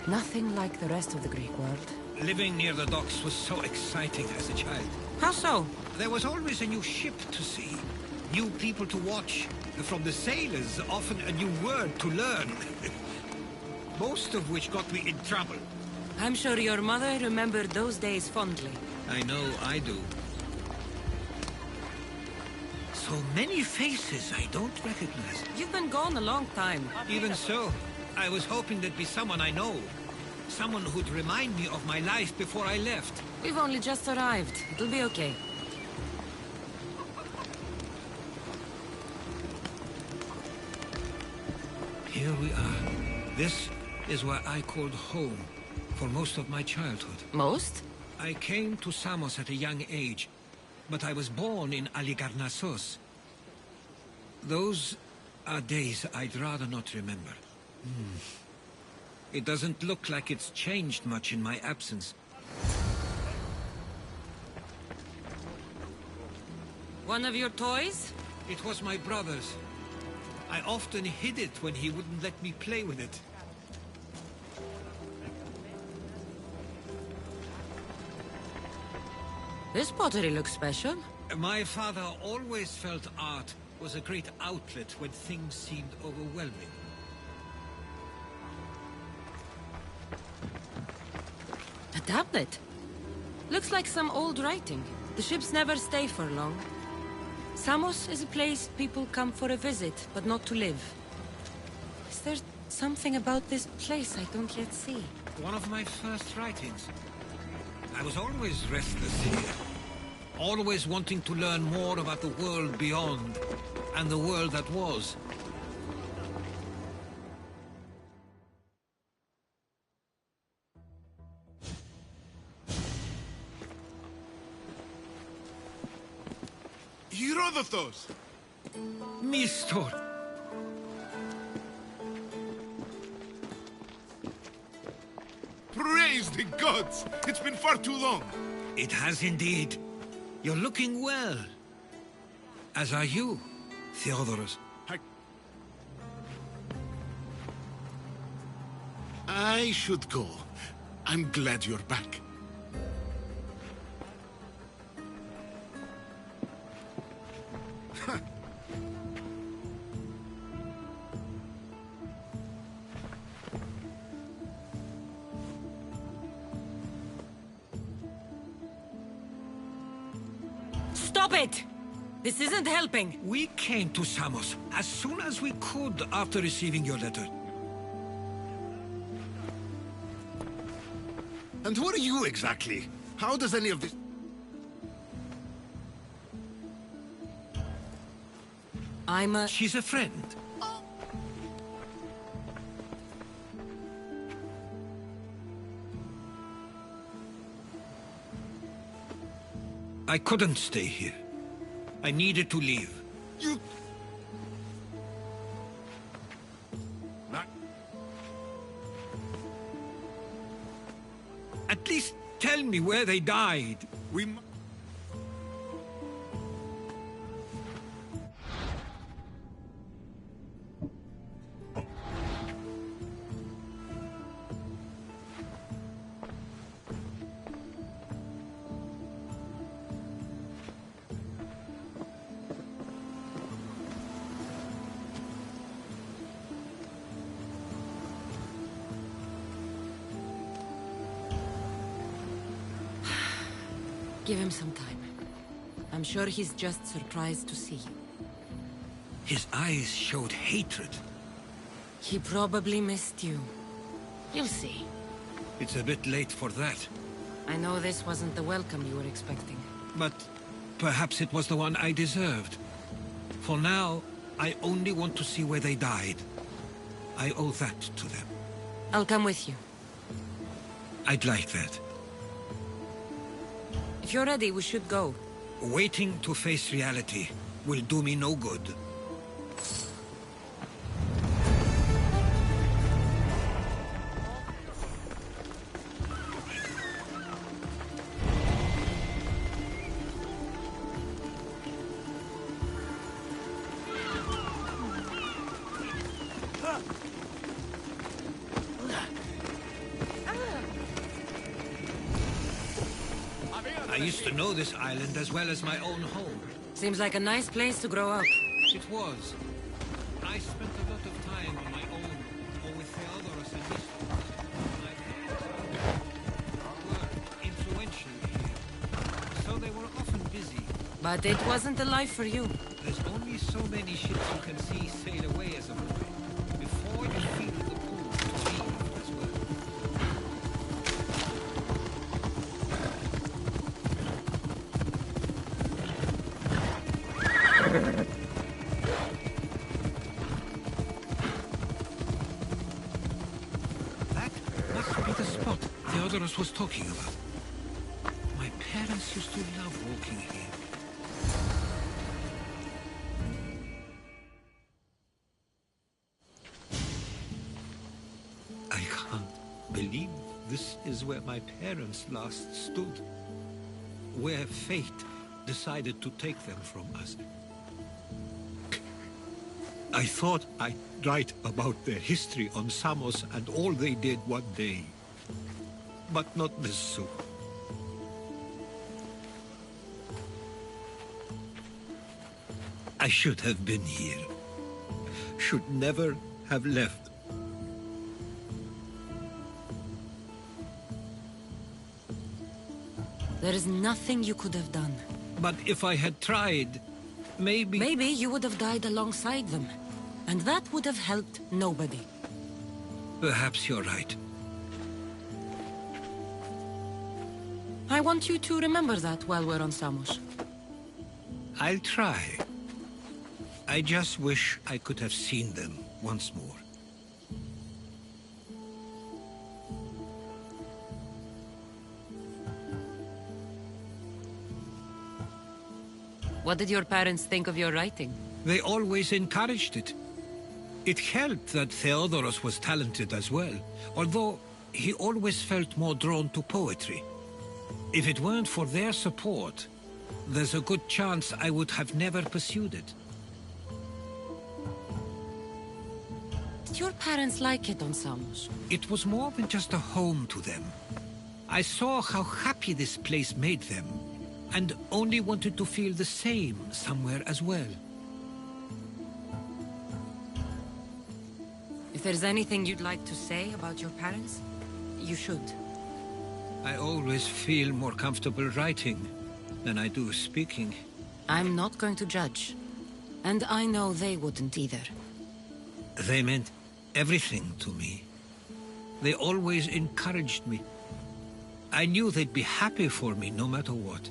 S1: Nothing like the rest of the Greek world.
S13: Living near the docks was so exciting as a child.
S1: How so?
S13: There was always a new ship to see, new people to watch. From the sailors, often a new word to learn. Most of which got me in trouble.
S1: I'm sure your mother remembered those days fondly.
S13: I know I do. So many faces I don't recognize.
S1: You've been gone a long time.
S13: Even so, I was hoping there'd be someone I know. Someone who'd remind me of my life before I left.
S1: We've only just arrived. It'll be okay.
S13: Here we are. This is where I called home for most of my childhood.
S1: Most?
S13: I came to Samos at a young age, but I was born in Aligarnassos. Those are days I'd rather not remember. It doesn't look like it's changed much in my absence.
S1: One of your toys?
S13: It was my brother's. I often hid it when he wouldn't let me play with it.
S1: This pottery looks special.
S13: My father always felt art was a great outlet when things seemed overwhelming.
S1: A tablet. Looks like some old writing. The ships never stay for long. Samos is a place people come for a visit, but not to live. Is there something about this place I don't yet see?
S13: One of my first writings. I was always restless here. Always wanting to learn more about the world beyond, and the world that was.
S14: Herodotos!
S13: Mistor!
S14: Praise the gods! It's been far too long.
S13: It has indeed. You're looking well. As are you, Theodoros.
S14: I should go. I'm glad you're back.
S1: Stop it! This isn't helping.
S13: We came to Samos as soon as we could after receiving your letter.
S14: And who are you exactly? How does any of this...
S13: She's a friend. I couldn't stay here. I needed to leave.
S14: You...
S13: At least tell me where they died.
S14: We...
S1: Give him some time. I'm sure he's just surprised to see you.
S13: His eyes showed hatred.
S1: He probably missed you. You'll see.
S13: It's a bit late for that.
S1: I know this wasn't the welcome you were expecting.
S13: But perhaps it was the one I deserved. For now, I only want to see where they died. I owe that to them.
S1: I'll come with you.
S13: I'd like that.
S1: If you're ready, we should go.
S13: Waiting to face reality will do me no good. I used to know this island as well as my own home.
S1: Seems like a nice place to grow up.
S13: It was. I spent a lot of time on my own, or with Theodoros and his my parents were influential here, so they were often busy.
S1: But it wasn't a life for you.
S13: There's only so many ships you can see sail away as a boy, before you feel the pull to leave as well. That must be the spot Theodoros was talking about. My parents used to love walking here. I can't believe this is where my parents last stood. Where fate decided to take them from us. I thought I'd write about their history on Samos and all they did one day. But not this soon. I should have been here. Should never have left.
S1: There is nothing you could have done.
S13: But if I had tried, maybe...
S1: Maybe you would have died alongside them. And that would have helped nobody.
S13: Perhaps you're right.
S1: I want you to remember that while we're on Samos.
S13: I'll try. I just wish I could have seen them once more.
S1: What did your parents think of your writing?
S13: They always encouraged it. It helped that Theodoros was talented as well, although he always felt more drawn to poetry. If it weren't for their support, there's a good chance I would have never pursued it.
S1: Did your parents like it on Samos?
S13: It was more than just a home to them. I saw how happy this place made them, and only wanted to feel the same somewhere as well.
S1: If there's anything you'd like to say about your parents, you should.
S13: I always feel more comfortable writing than I do speaking.
S1: I'm not going to judge. And I know they wouldn't either.
S13: They meant everything to me. They always encouraged me. I knew they'd be happy for me no matter what.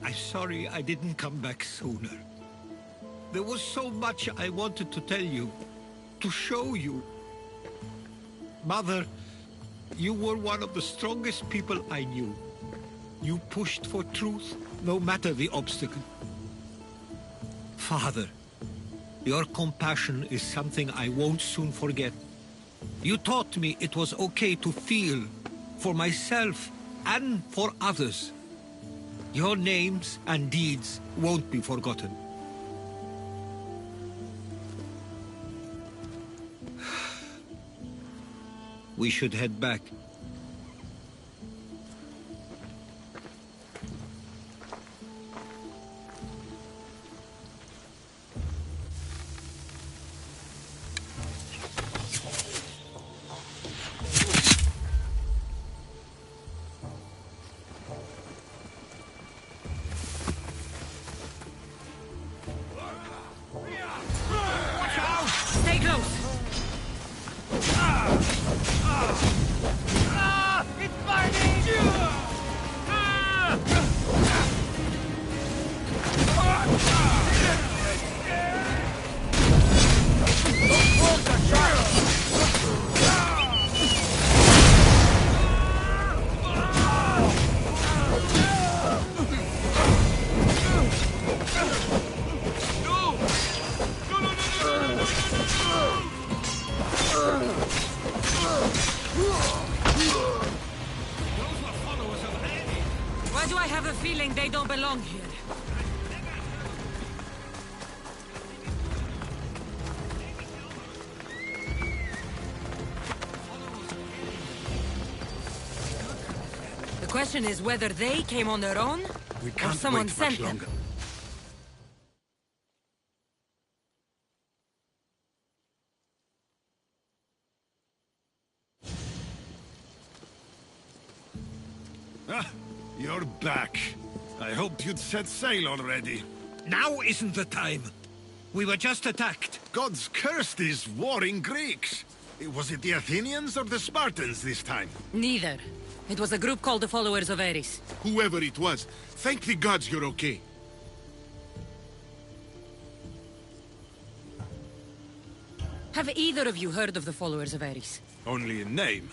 S13: I'm sorry I didn't come back sooner. There was so much I wanted to tell you, to show you. Mother, you were one of the strongest people I knew. You pushed for truth, no matter the obstacle. Father, your compassion is something I won't soon forget. You taught me it was okay to feel, for myself and for others. Your names and deeds won't be forgotten. We should head back.
S1: Stay close!
S2: It's burning!
S1: Why do I have a feeling they don't belong here? The question is whether they came on their own,
S14: We
S1: or
S14: can't
S1: someone
S14: wait
S1: sent
S14: much
S1: them.
S14: longer. Ah, you're back. I hoped you'd set sail already.
S13: Now isn't the time. We were just attacked.
S14: Gods curse these warring Greeks. Was it the Athenians or the Spartans this time?
S1: Neither. It was a group called the Followers of Ares.
S14: Whoever it was, thank the gods you're okay.
S1: Have either of you heard of the Followers of Ares?
S14: Only in name.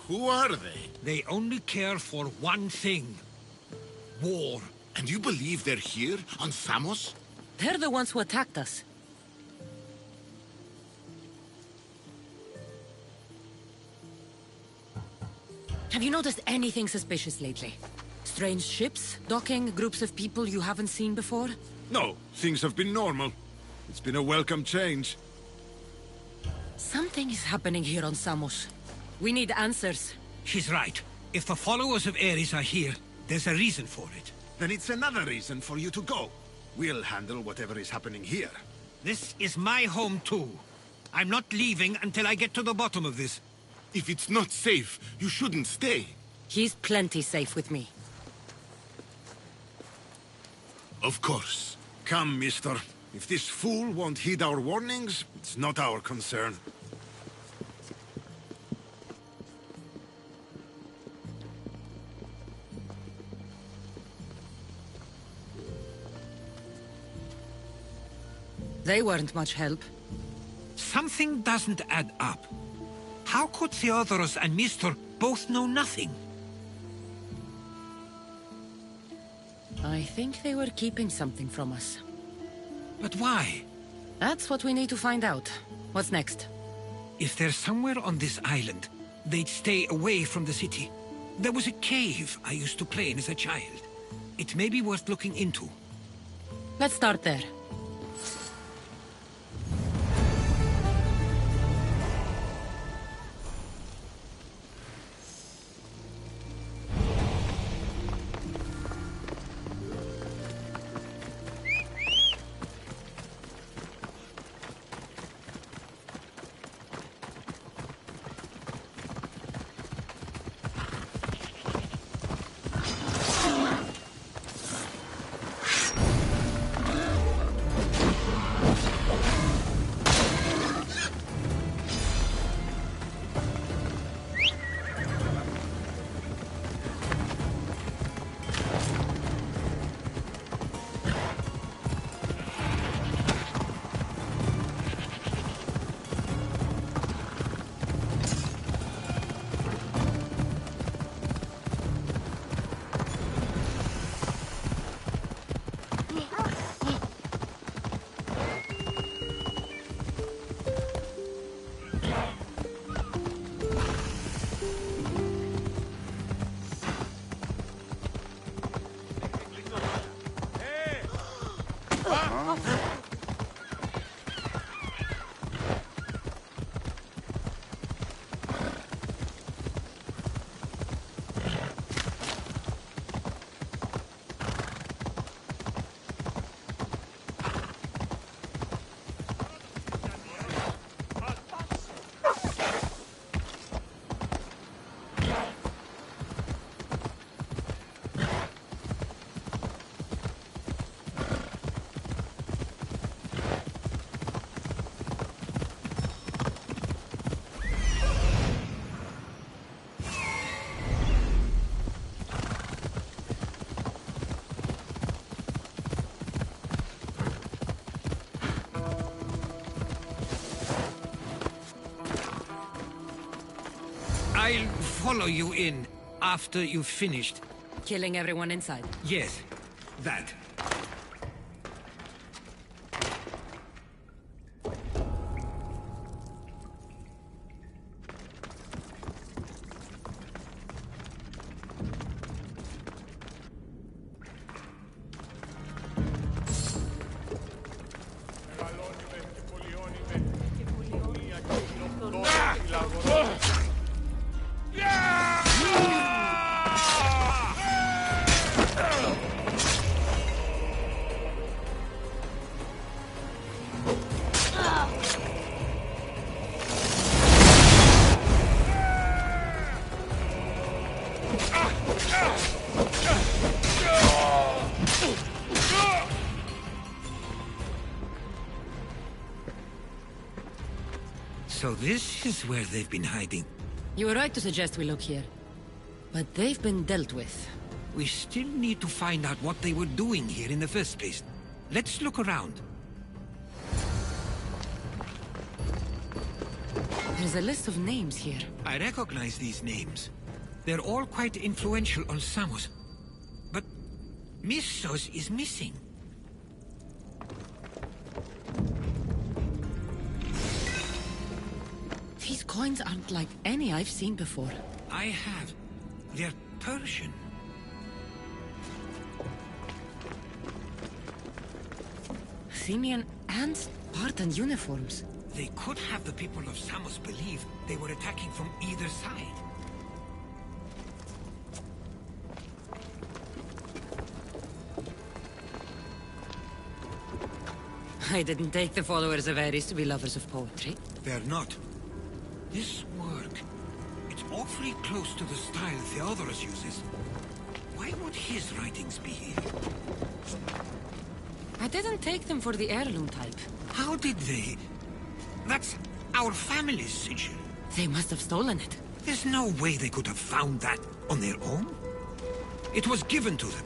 S14: Who are they?
S13: They only care for one thing. War.
S14: And you believe they're here, on Samos?
S1: They're the ones who attacked us. Have you noticed anything suspicious lately? Strange ships, docking, groups of people you haven't seen before?
S14: No, things have been normal. It's been a welcome change.
S1: Something is happening here on Samos. We need answers.
S13: She's right. If the followers of Ares are here, there's a reason for it.
S14: Then it's another reason for you to go. We'll handle whatever is happening here.
S13: This is my home too. I'm not leaving until I get to the bottom of this.
S14: If it's not safe, you shouldn't stay.
S1: He's plenty safe with me.
S14: Of course. Come, mister. If this fool won't heed our warnings, it's not our concern.
S1: They weren't much help.
S13: Something doesn't add up. How could Theodoros and Mistor both know nothing?
S1: I think they were keeping something from us.
S13: But why?
S1: That's what we need to find out. What's next?
S13: If they're somewhere on this island, they'd stay away from the city. There was a cave I used to play in as a child. It may be worth looking into.
S1: Let's start there.
S13: I'll follow you in after you've finished.
S10: Killing everyone inside.
S13: Yes, that. So this is where they've been hiding.
S10: You were right to suggest we look here. But they've been dealt with.
S13: We still need to find out what they were doing here in the first place. Let's look around.
S10: There's a list of names here.
S13: I recognize these names. They're all quite influential on Samos. But Missos is missing.
S10: These coins aren't like any I've seen before.
S13: I have. They're Persian.
S10: Athenian and Spartan uniforms.
S13: They could have the people of Samos believe they were attacking from either side.
S10: I didn't take the followers of Ares to be lovers of poetry.
S13: They're not. This work, it's awfully close to the style Theodorus uses. Why would his writings be here?
S10: I didn't take them for the heirloom type.
S13: How did they? That's our family's sigil.
S10: They must have stolen it.
S13: There's no way they could have found that on their own. It was given to them.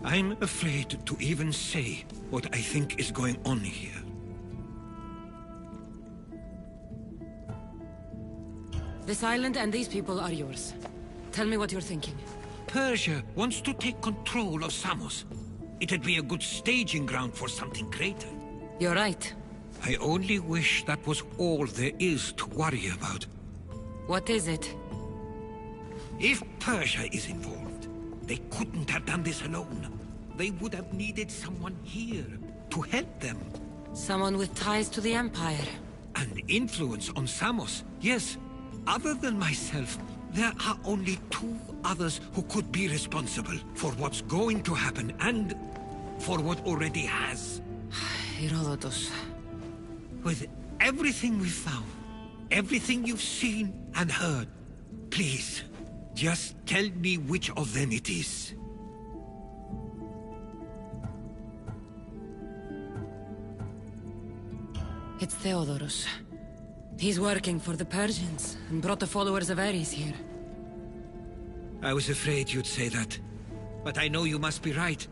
S13: I'm afraid to even say what I think is going on here.
S10: This island and these people are yours. Tell me what you're thinking.
S13: Persia wants to take control of Samos. It'd be a good staging ground for something greater.
S10: You're right.
S13: I only wish that was all there is to worry about.
S10: What is it?
S13: If Persia is involved, they couldn't have done this alone. They would have needed someone here to help them.
S10: Someone with ties to the Empire.
S13: And influence on Samos, yes. Other than myself, there are only two others who could be responsible for what's going to happen and for what already has.
S10: Herodotus.
S13: With everything we've found, everything you've seen and heard, please, just tell me which of them it is.
S10: It's Theodorus. He's working for the Persians and brought the followers of Ares here.
S13: I was afraid you'd say that. But I know you must be right.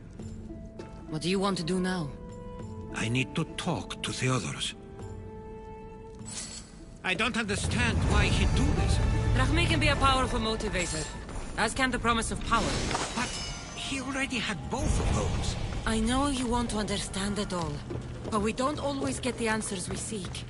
S10: What do you want to do now?
S13: I need to talk to Theodorus. I don't understand why he'd do this.
S10: Drachmi can be a powerful motivator, as can the promise of power.
S13: But he already had both of those.
S10: I know you want to understand it all, but we don't always get the answers we seek.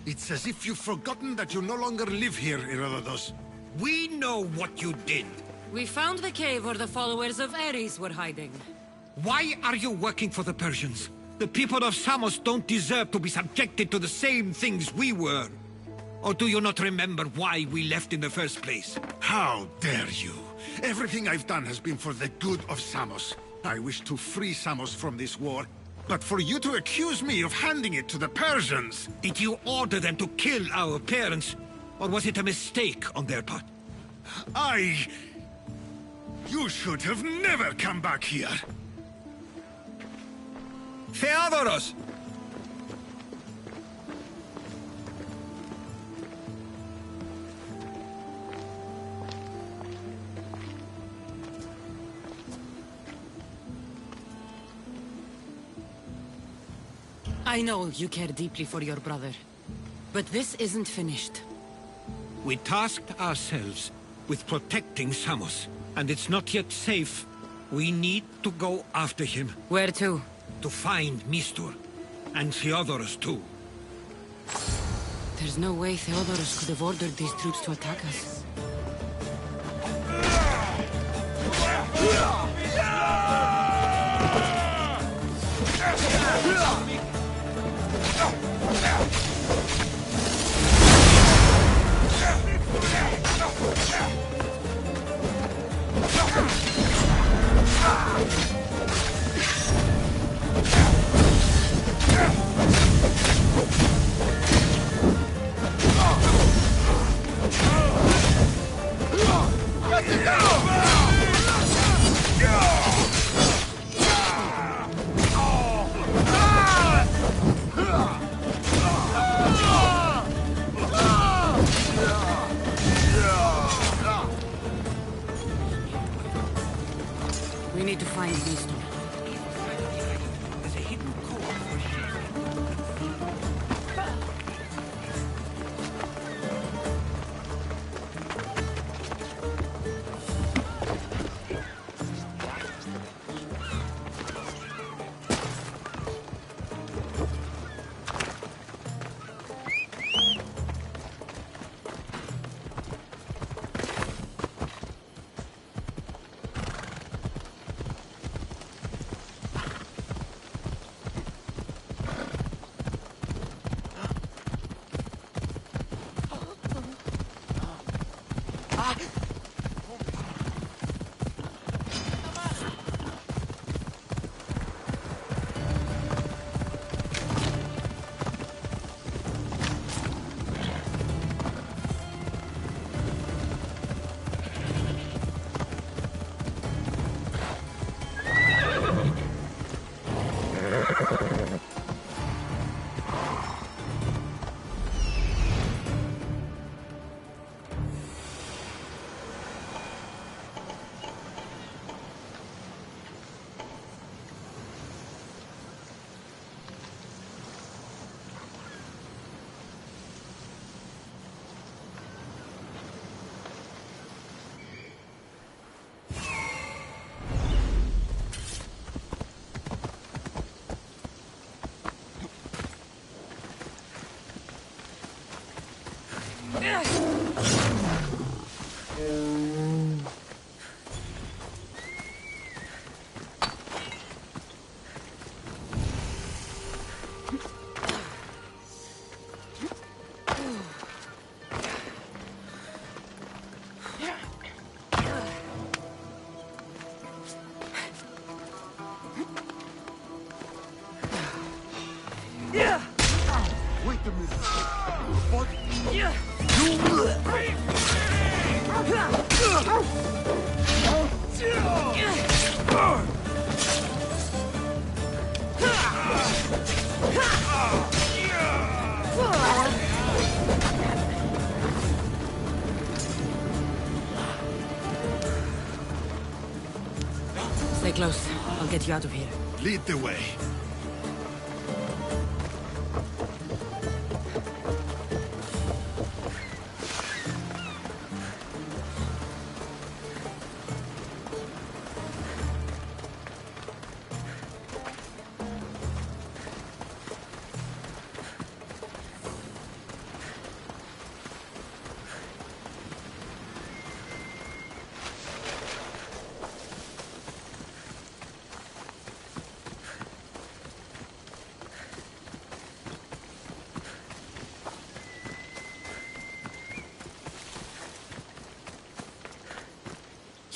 S14: It's as if you've forgotten that you no longer live here, Herodotus.
S13: We know what you did.
S15: We found the cave where the followers of Ares were hiding.
S13: Why are you working for the Persians? The people of Samos don't deserve to be subjected to the same things we were. Or do you not remember why we left in the first place?
S14: How dare you? Everything I've done has been for the good of Samos. I wish to free Samos from this war. But for you to accuse me of handing it to the Persians...
S13: Did you order them to kill our parents? Or was it a mistake on their part?
S14: You should have never come back here!
S13: Theodoros!
S15: I know you care deeply for your brother, but this isn't finished.
S13: We tasked ourselves with protecting Samos, and it's not yet safe. We need to go after him.
S15: Where to?
S13: To find Mistur, and Theodorus too.
S15: There's no way Theodorus could have ordered these troops to attack us. We need to find Mistur.
S13: There's a hidden core.
S15: Stay close. I'll get you out of here.
S14: Lead the way.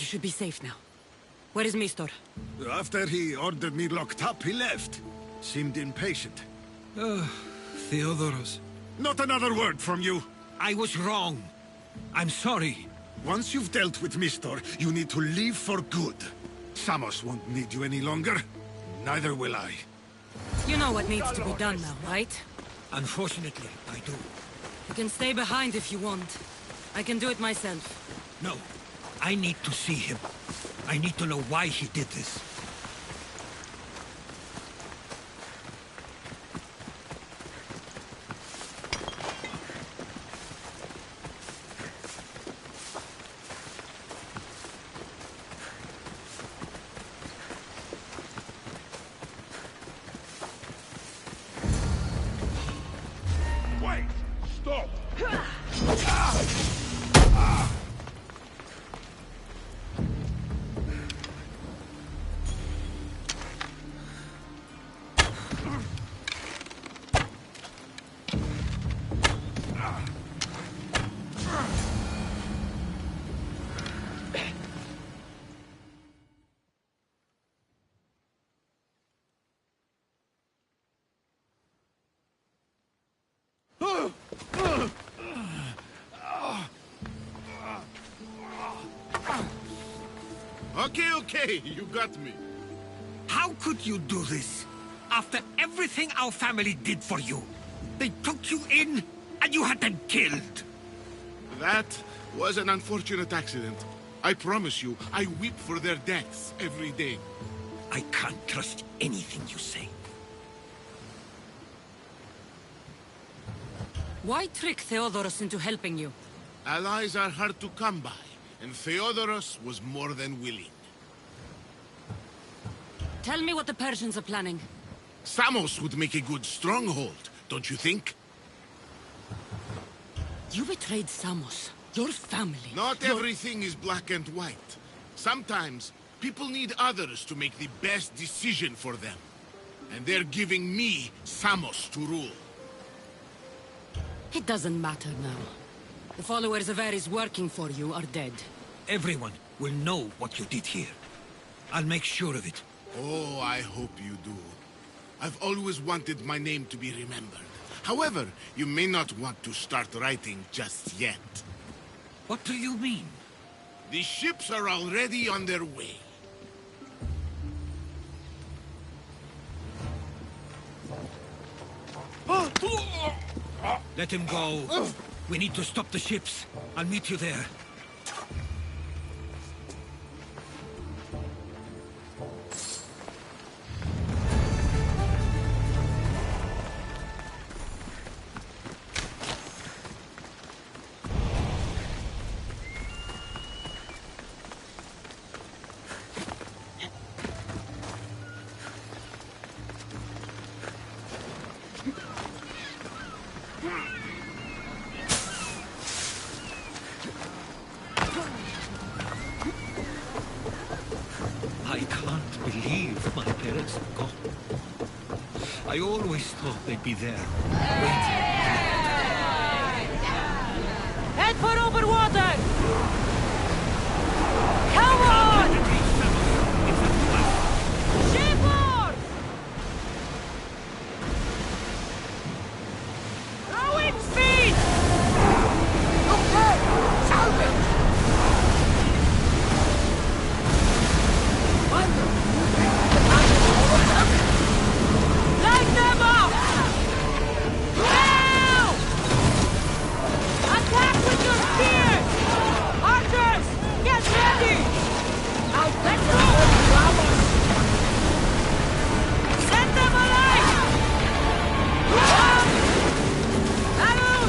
S15: you should be safe now. Where is Mistor?
S14: After he ordered me locked up, he left. Seemed impatient.
S13: Theodoros.
S14: Not another word from you.
S13: I was wrong. I'm sorry.
S14: Once you've dealt with Mistor, you need to leave for good. Samos won't need you any longer. Neither will I.
S15: You know what needs to be done now, right?
S13: Unfortunately, I do.
S15: You can stay behind if you want. I can do it myself.
S13: No. I need to see him. I need to know why he did this.
S14: Wait! Stop!
S9: Okay, you got me.
S13: How could you do this? After everything our family did for you. They took you in, and you had them killed.
S9: That was an unfortunate accident. I promise you, I weep for their deaths every day.
S13: I can't trust anything you say.
S15: Why trick Theodoros into helping you?
S9: Allies are hard to come by, and Theodoros was more than willing.
S15: Tell me what the Persians are planning.
S9: Samos would make a good stronghold, don't you think?
S15: You betrayed Samos, your family.
S9: Not everything is black and white. Sometimes, people need others to make the best decision for them. And they're giving me Samos to rule.
S15: It doesn't matter now. The followers of Ares working for you are dead.
S13: Everyone will know what you did here. I'll make sure of it.
S9: Oh, I hope you do. I've always wanted my name to be remembered. However, you may not want to start writing just yet.
S13: What do you mean?
S9: The ships are already on their way.
S13: Let him go. We need to stop the ships. I'll meet you there. I can't believe my parents are gone. I always thought they'd be there, waiting.
S10: Head for open water! Come on! Shipboard! Rowing speed! Okay! Salvage! Light them up! Now! Attack with your spears! Archers, get ready! I'll let go! Set them alight! Arrows!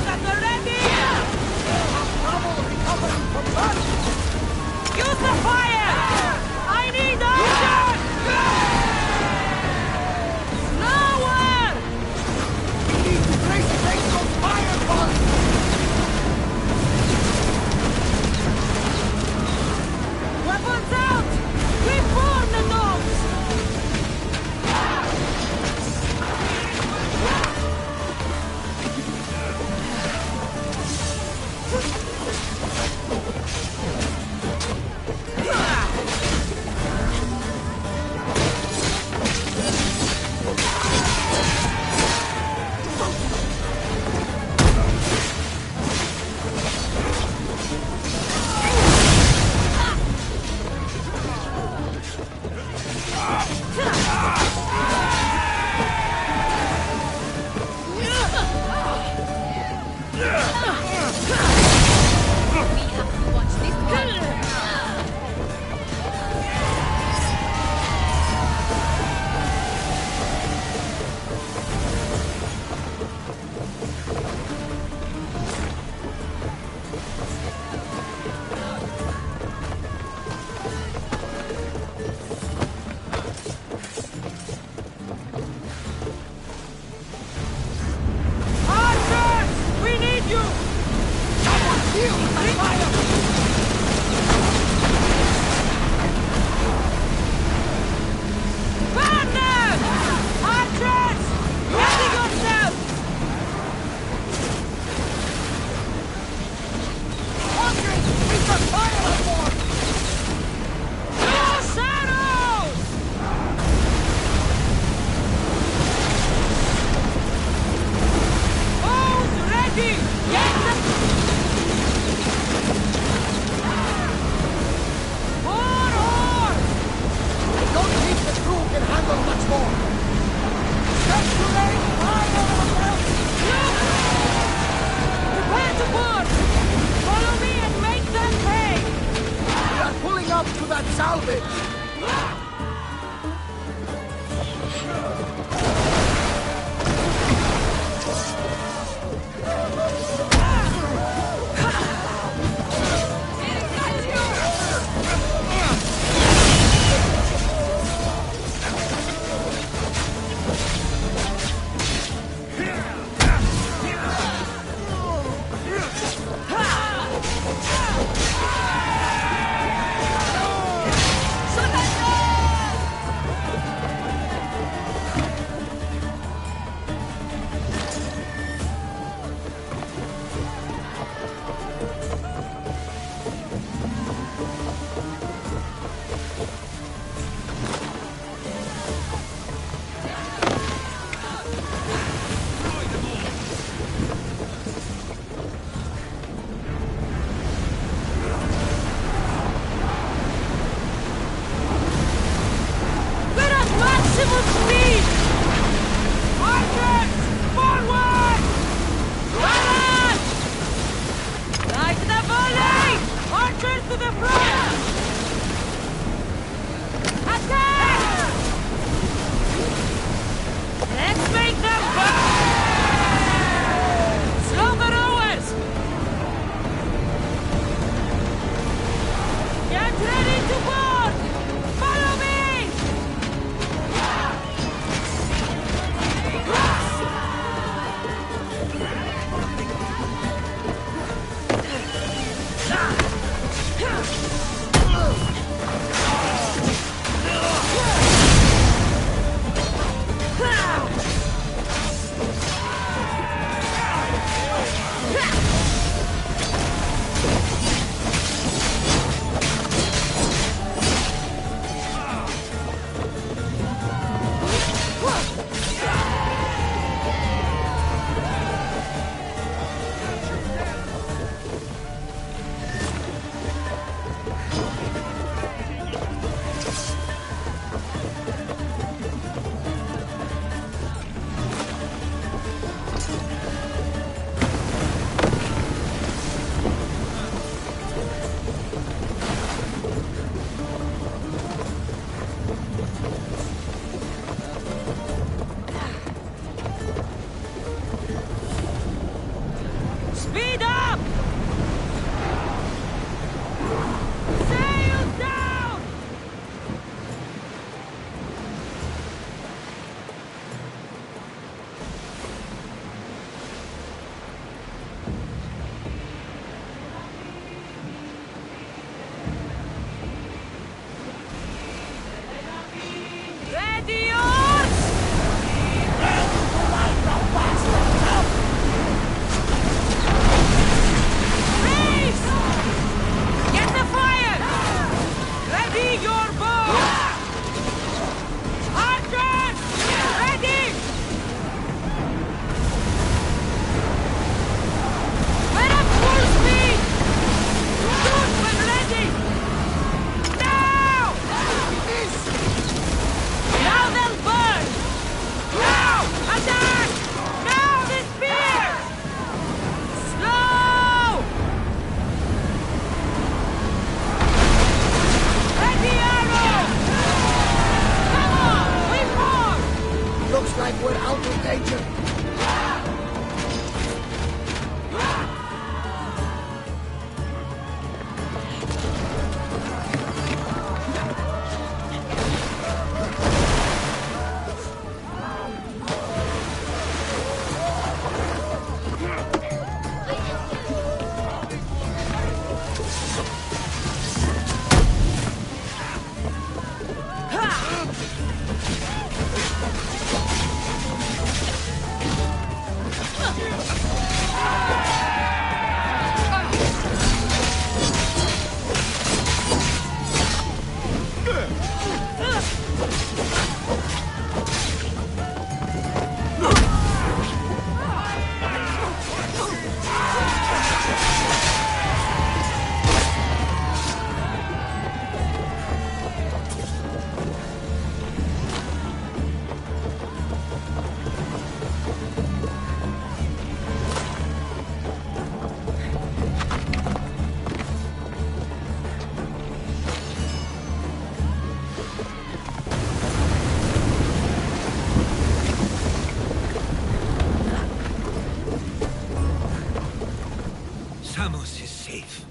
S13: Samos is safe.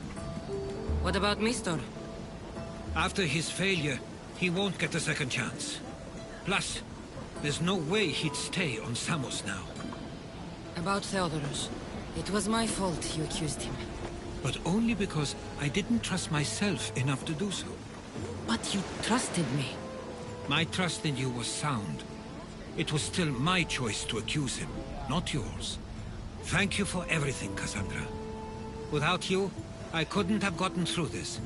S15: What about Mistor?
S13: After his failure, he won't get a second chance. Plus, there's no way he'd stay on Samos now.
S15: About Theodoros. It was my fault you accused him.
S13: But only because I didn't trust myself enough to do so.
S15: But you trusted me.
S13: My trust in you was sound. It was still my choice to accuse him, not yours. Thank you for everything, Cassandra. Without you, I couldn't have gotten through this.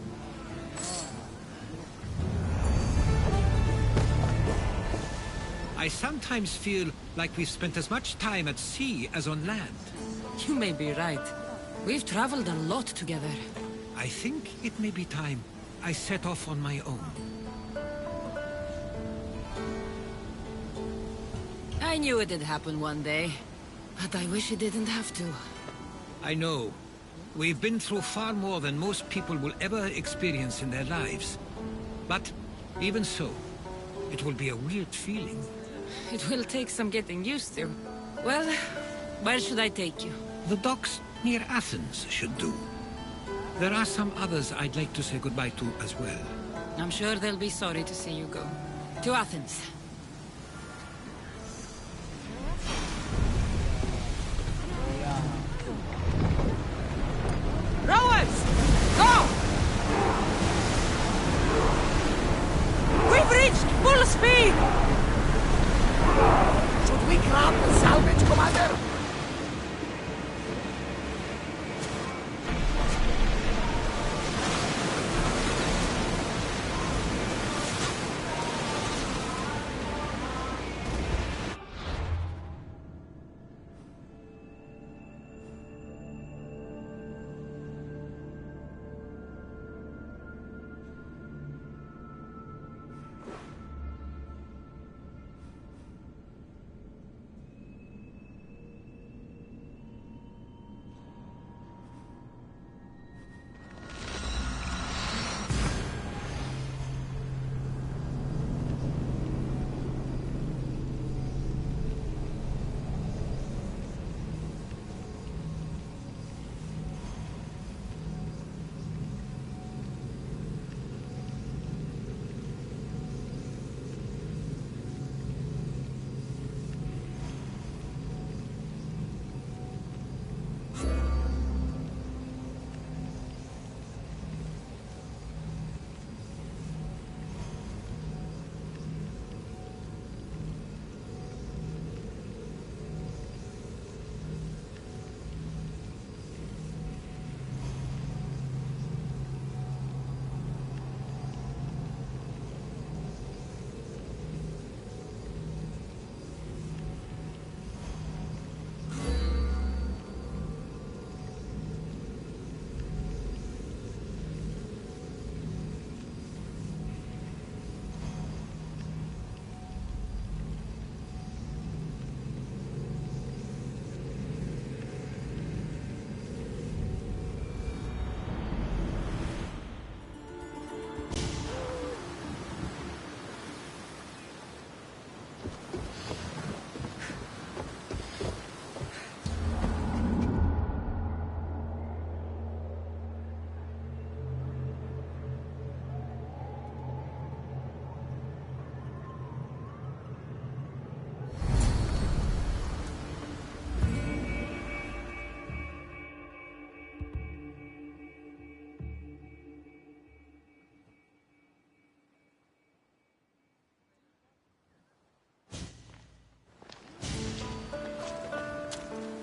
S13: I sometimes feel like we've spent as much time at sea as on land.
S15: You may be right. We've traveled a lot together.
S13: I think it may be time I set off on my own.
S15: I knew it'd happen one day, but I wish it didn't have to.
S13: I know. We've been through far more than most people will ever experience in their lives. But even so, it will be a weird feeling.
S15: It will take some getting used to. Well, where should I take you?
S13: The docks near Athens should do. There are some others I'd like to say goodbye to as well.
S15: I'm sure they'll be sorry to see you go. To Athens.
S1: Rowers! Go! We've reached full speed!
S4: Should we grab the salvage, Commander?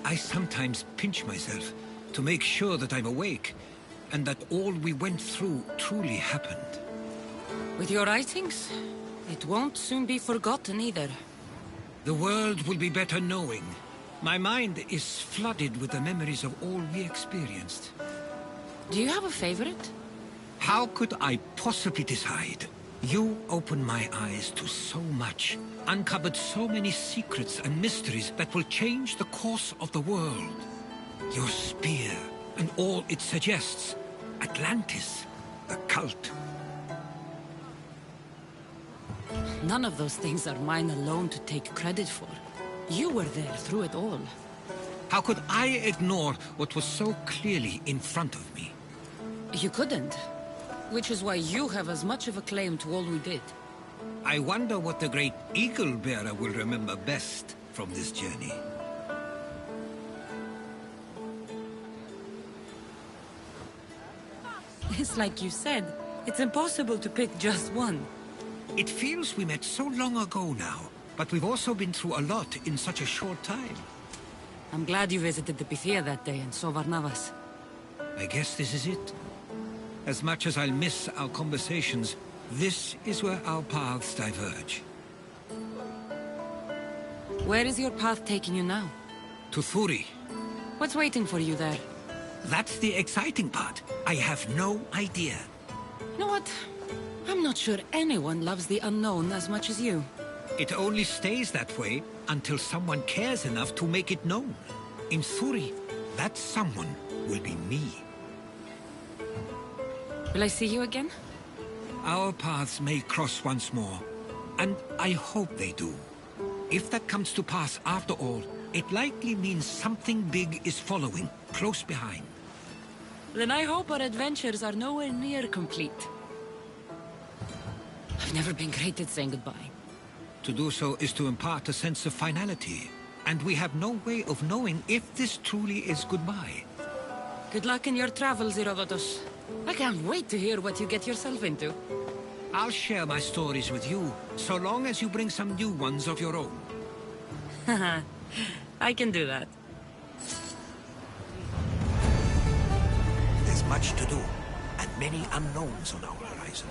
S13: I sometimes pinch myself to make sure that I'm awake, and that all we went through truly happened.
S15: With your writings, it won't soon be forgotten either.
S13: The world will be better knowing. My mind is flooded with the memories of all we experienced.
S15: Do you have a favorite?
S13: How could I possibly decide? You opened my eyes to so much, uncovered so many secrets and mysteries that will change the course of the world. Your spear, and all it suggests. Atlantis, the cult.
S15: None of those things are mine alone to take credit for. You were there through it all.
S13: How could I ignore what was so clearly in front of me?
S15: You couldn't. Which is why you have as much of a claim to all we did.
S13: I wonder what the great Eagle Bearer will remember best from this journey.
S15: It's like you said. It's impossible to pick just one.
S13: It feels we met so long ago now, but we've also been through a lot in such a short time.
S15: I'm glad you visited the Pythia that day and saw Varnavas.
S13: I guess this is it. As much as I'll miss our conversations, this is where our paths diverge.
S15: Where is your path taking you now?
S13: To Thuri.
S15: What's waiting for you there?
S13: That's the exciting part. I have no idea.
S15: You know what? I'm not sure anyone loves the unknown as much as you.
S13: It only stays that way until someone cares enough to make it known. In Thuri, that someone will be me.
S15: Will I see you again?
S13: Our paths may cross once more, and I hope they do. If that comes to pass after all, it likely means something big is following, close behind.
S15: Then I hope our adventures are nowhere near complete. I've never been great at saying goodbye.
S13: To do so is to impart a sense of finality, and we have no way of knowing if this truly is goodbye.
S15: Good luck in your travels, Herodotus. I can't wait to hear what you get yourself into.
S13: I'll share my stories with you, so long as you bring some new ones of your own.
S15: Haha, I can do that.
S16: There's much to do, and many unknowns on our horizon.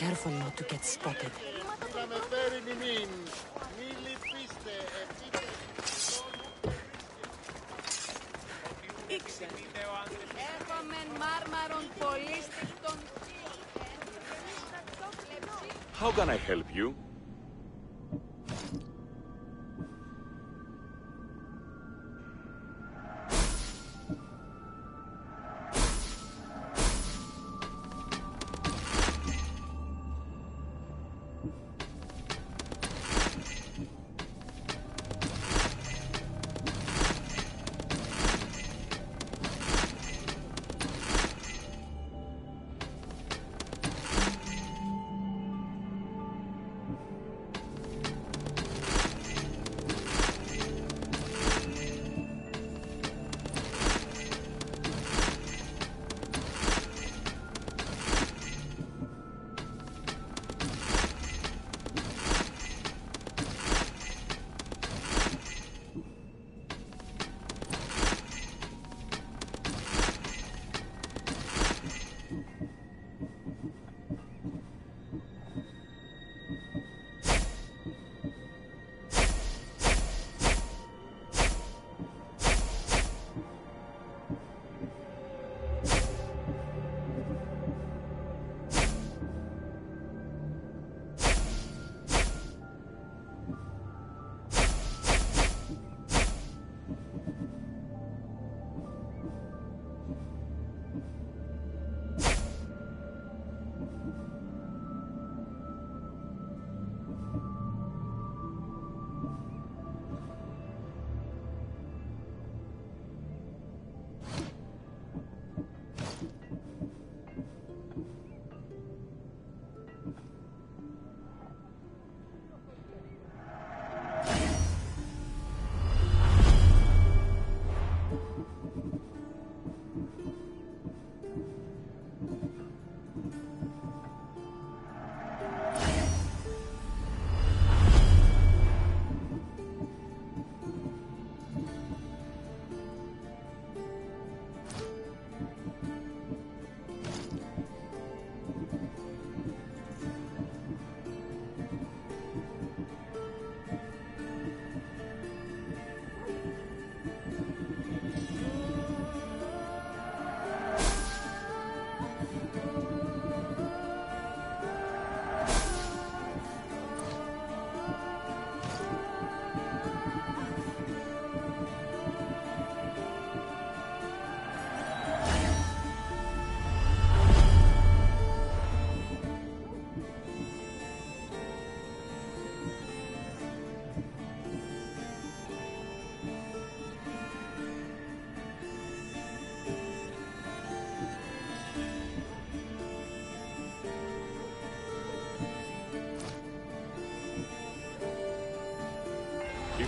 S15: careful not to get spotted.
S3: How can I help you?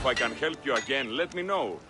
S3: If I can help you again, let me know.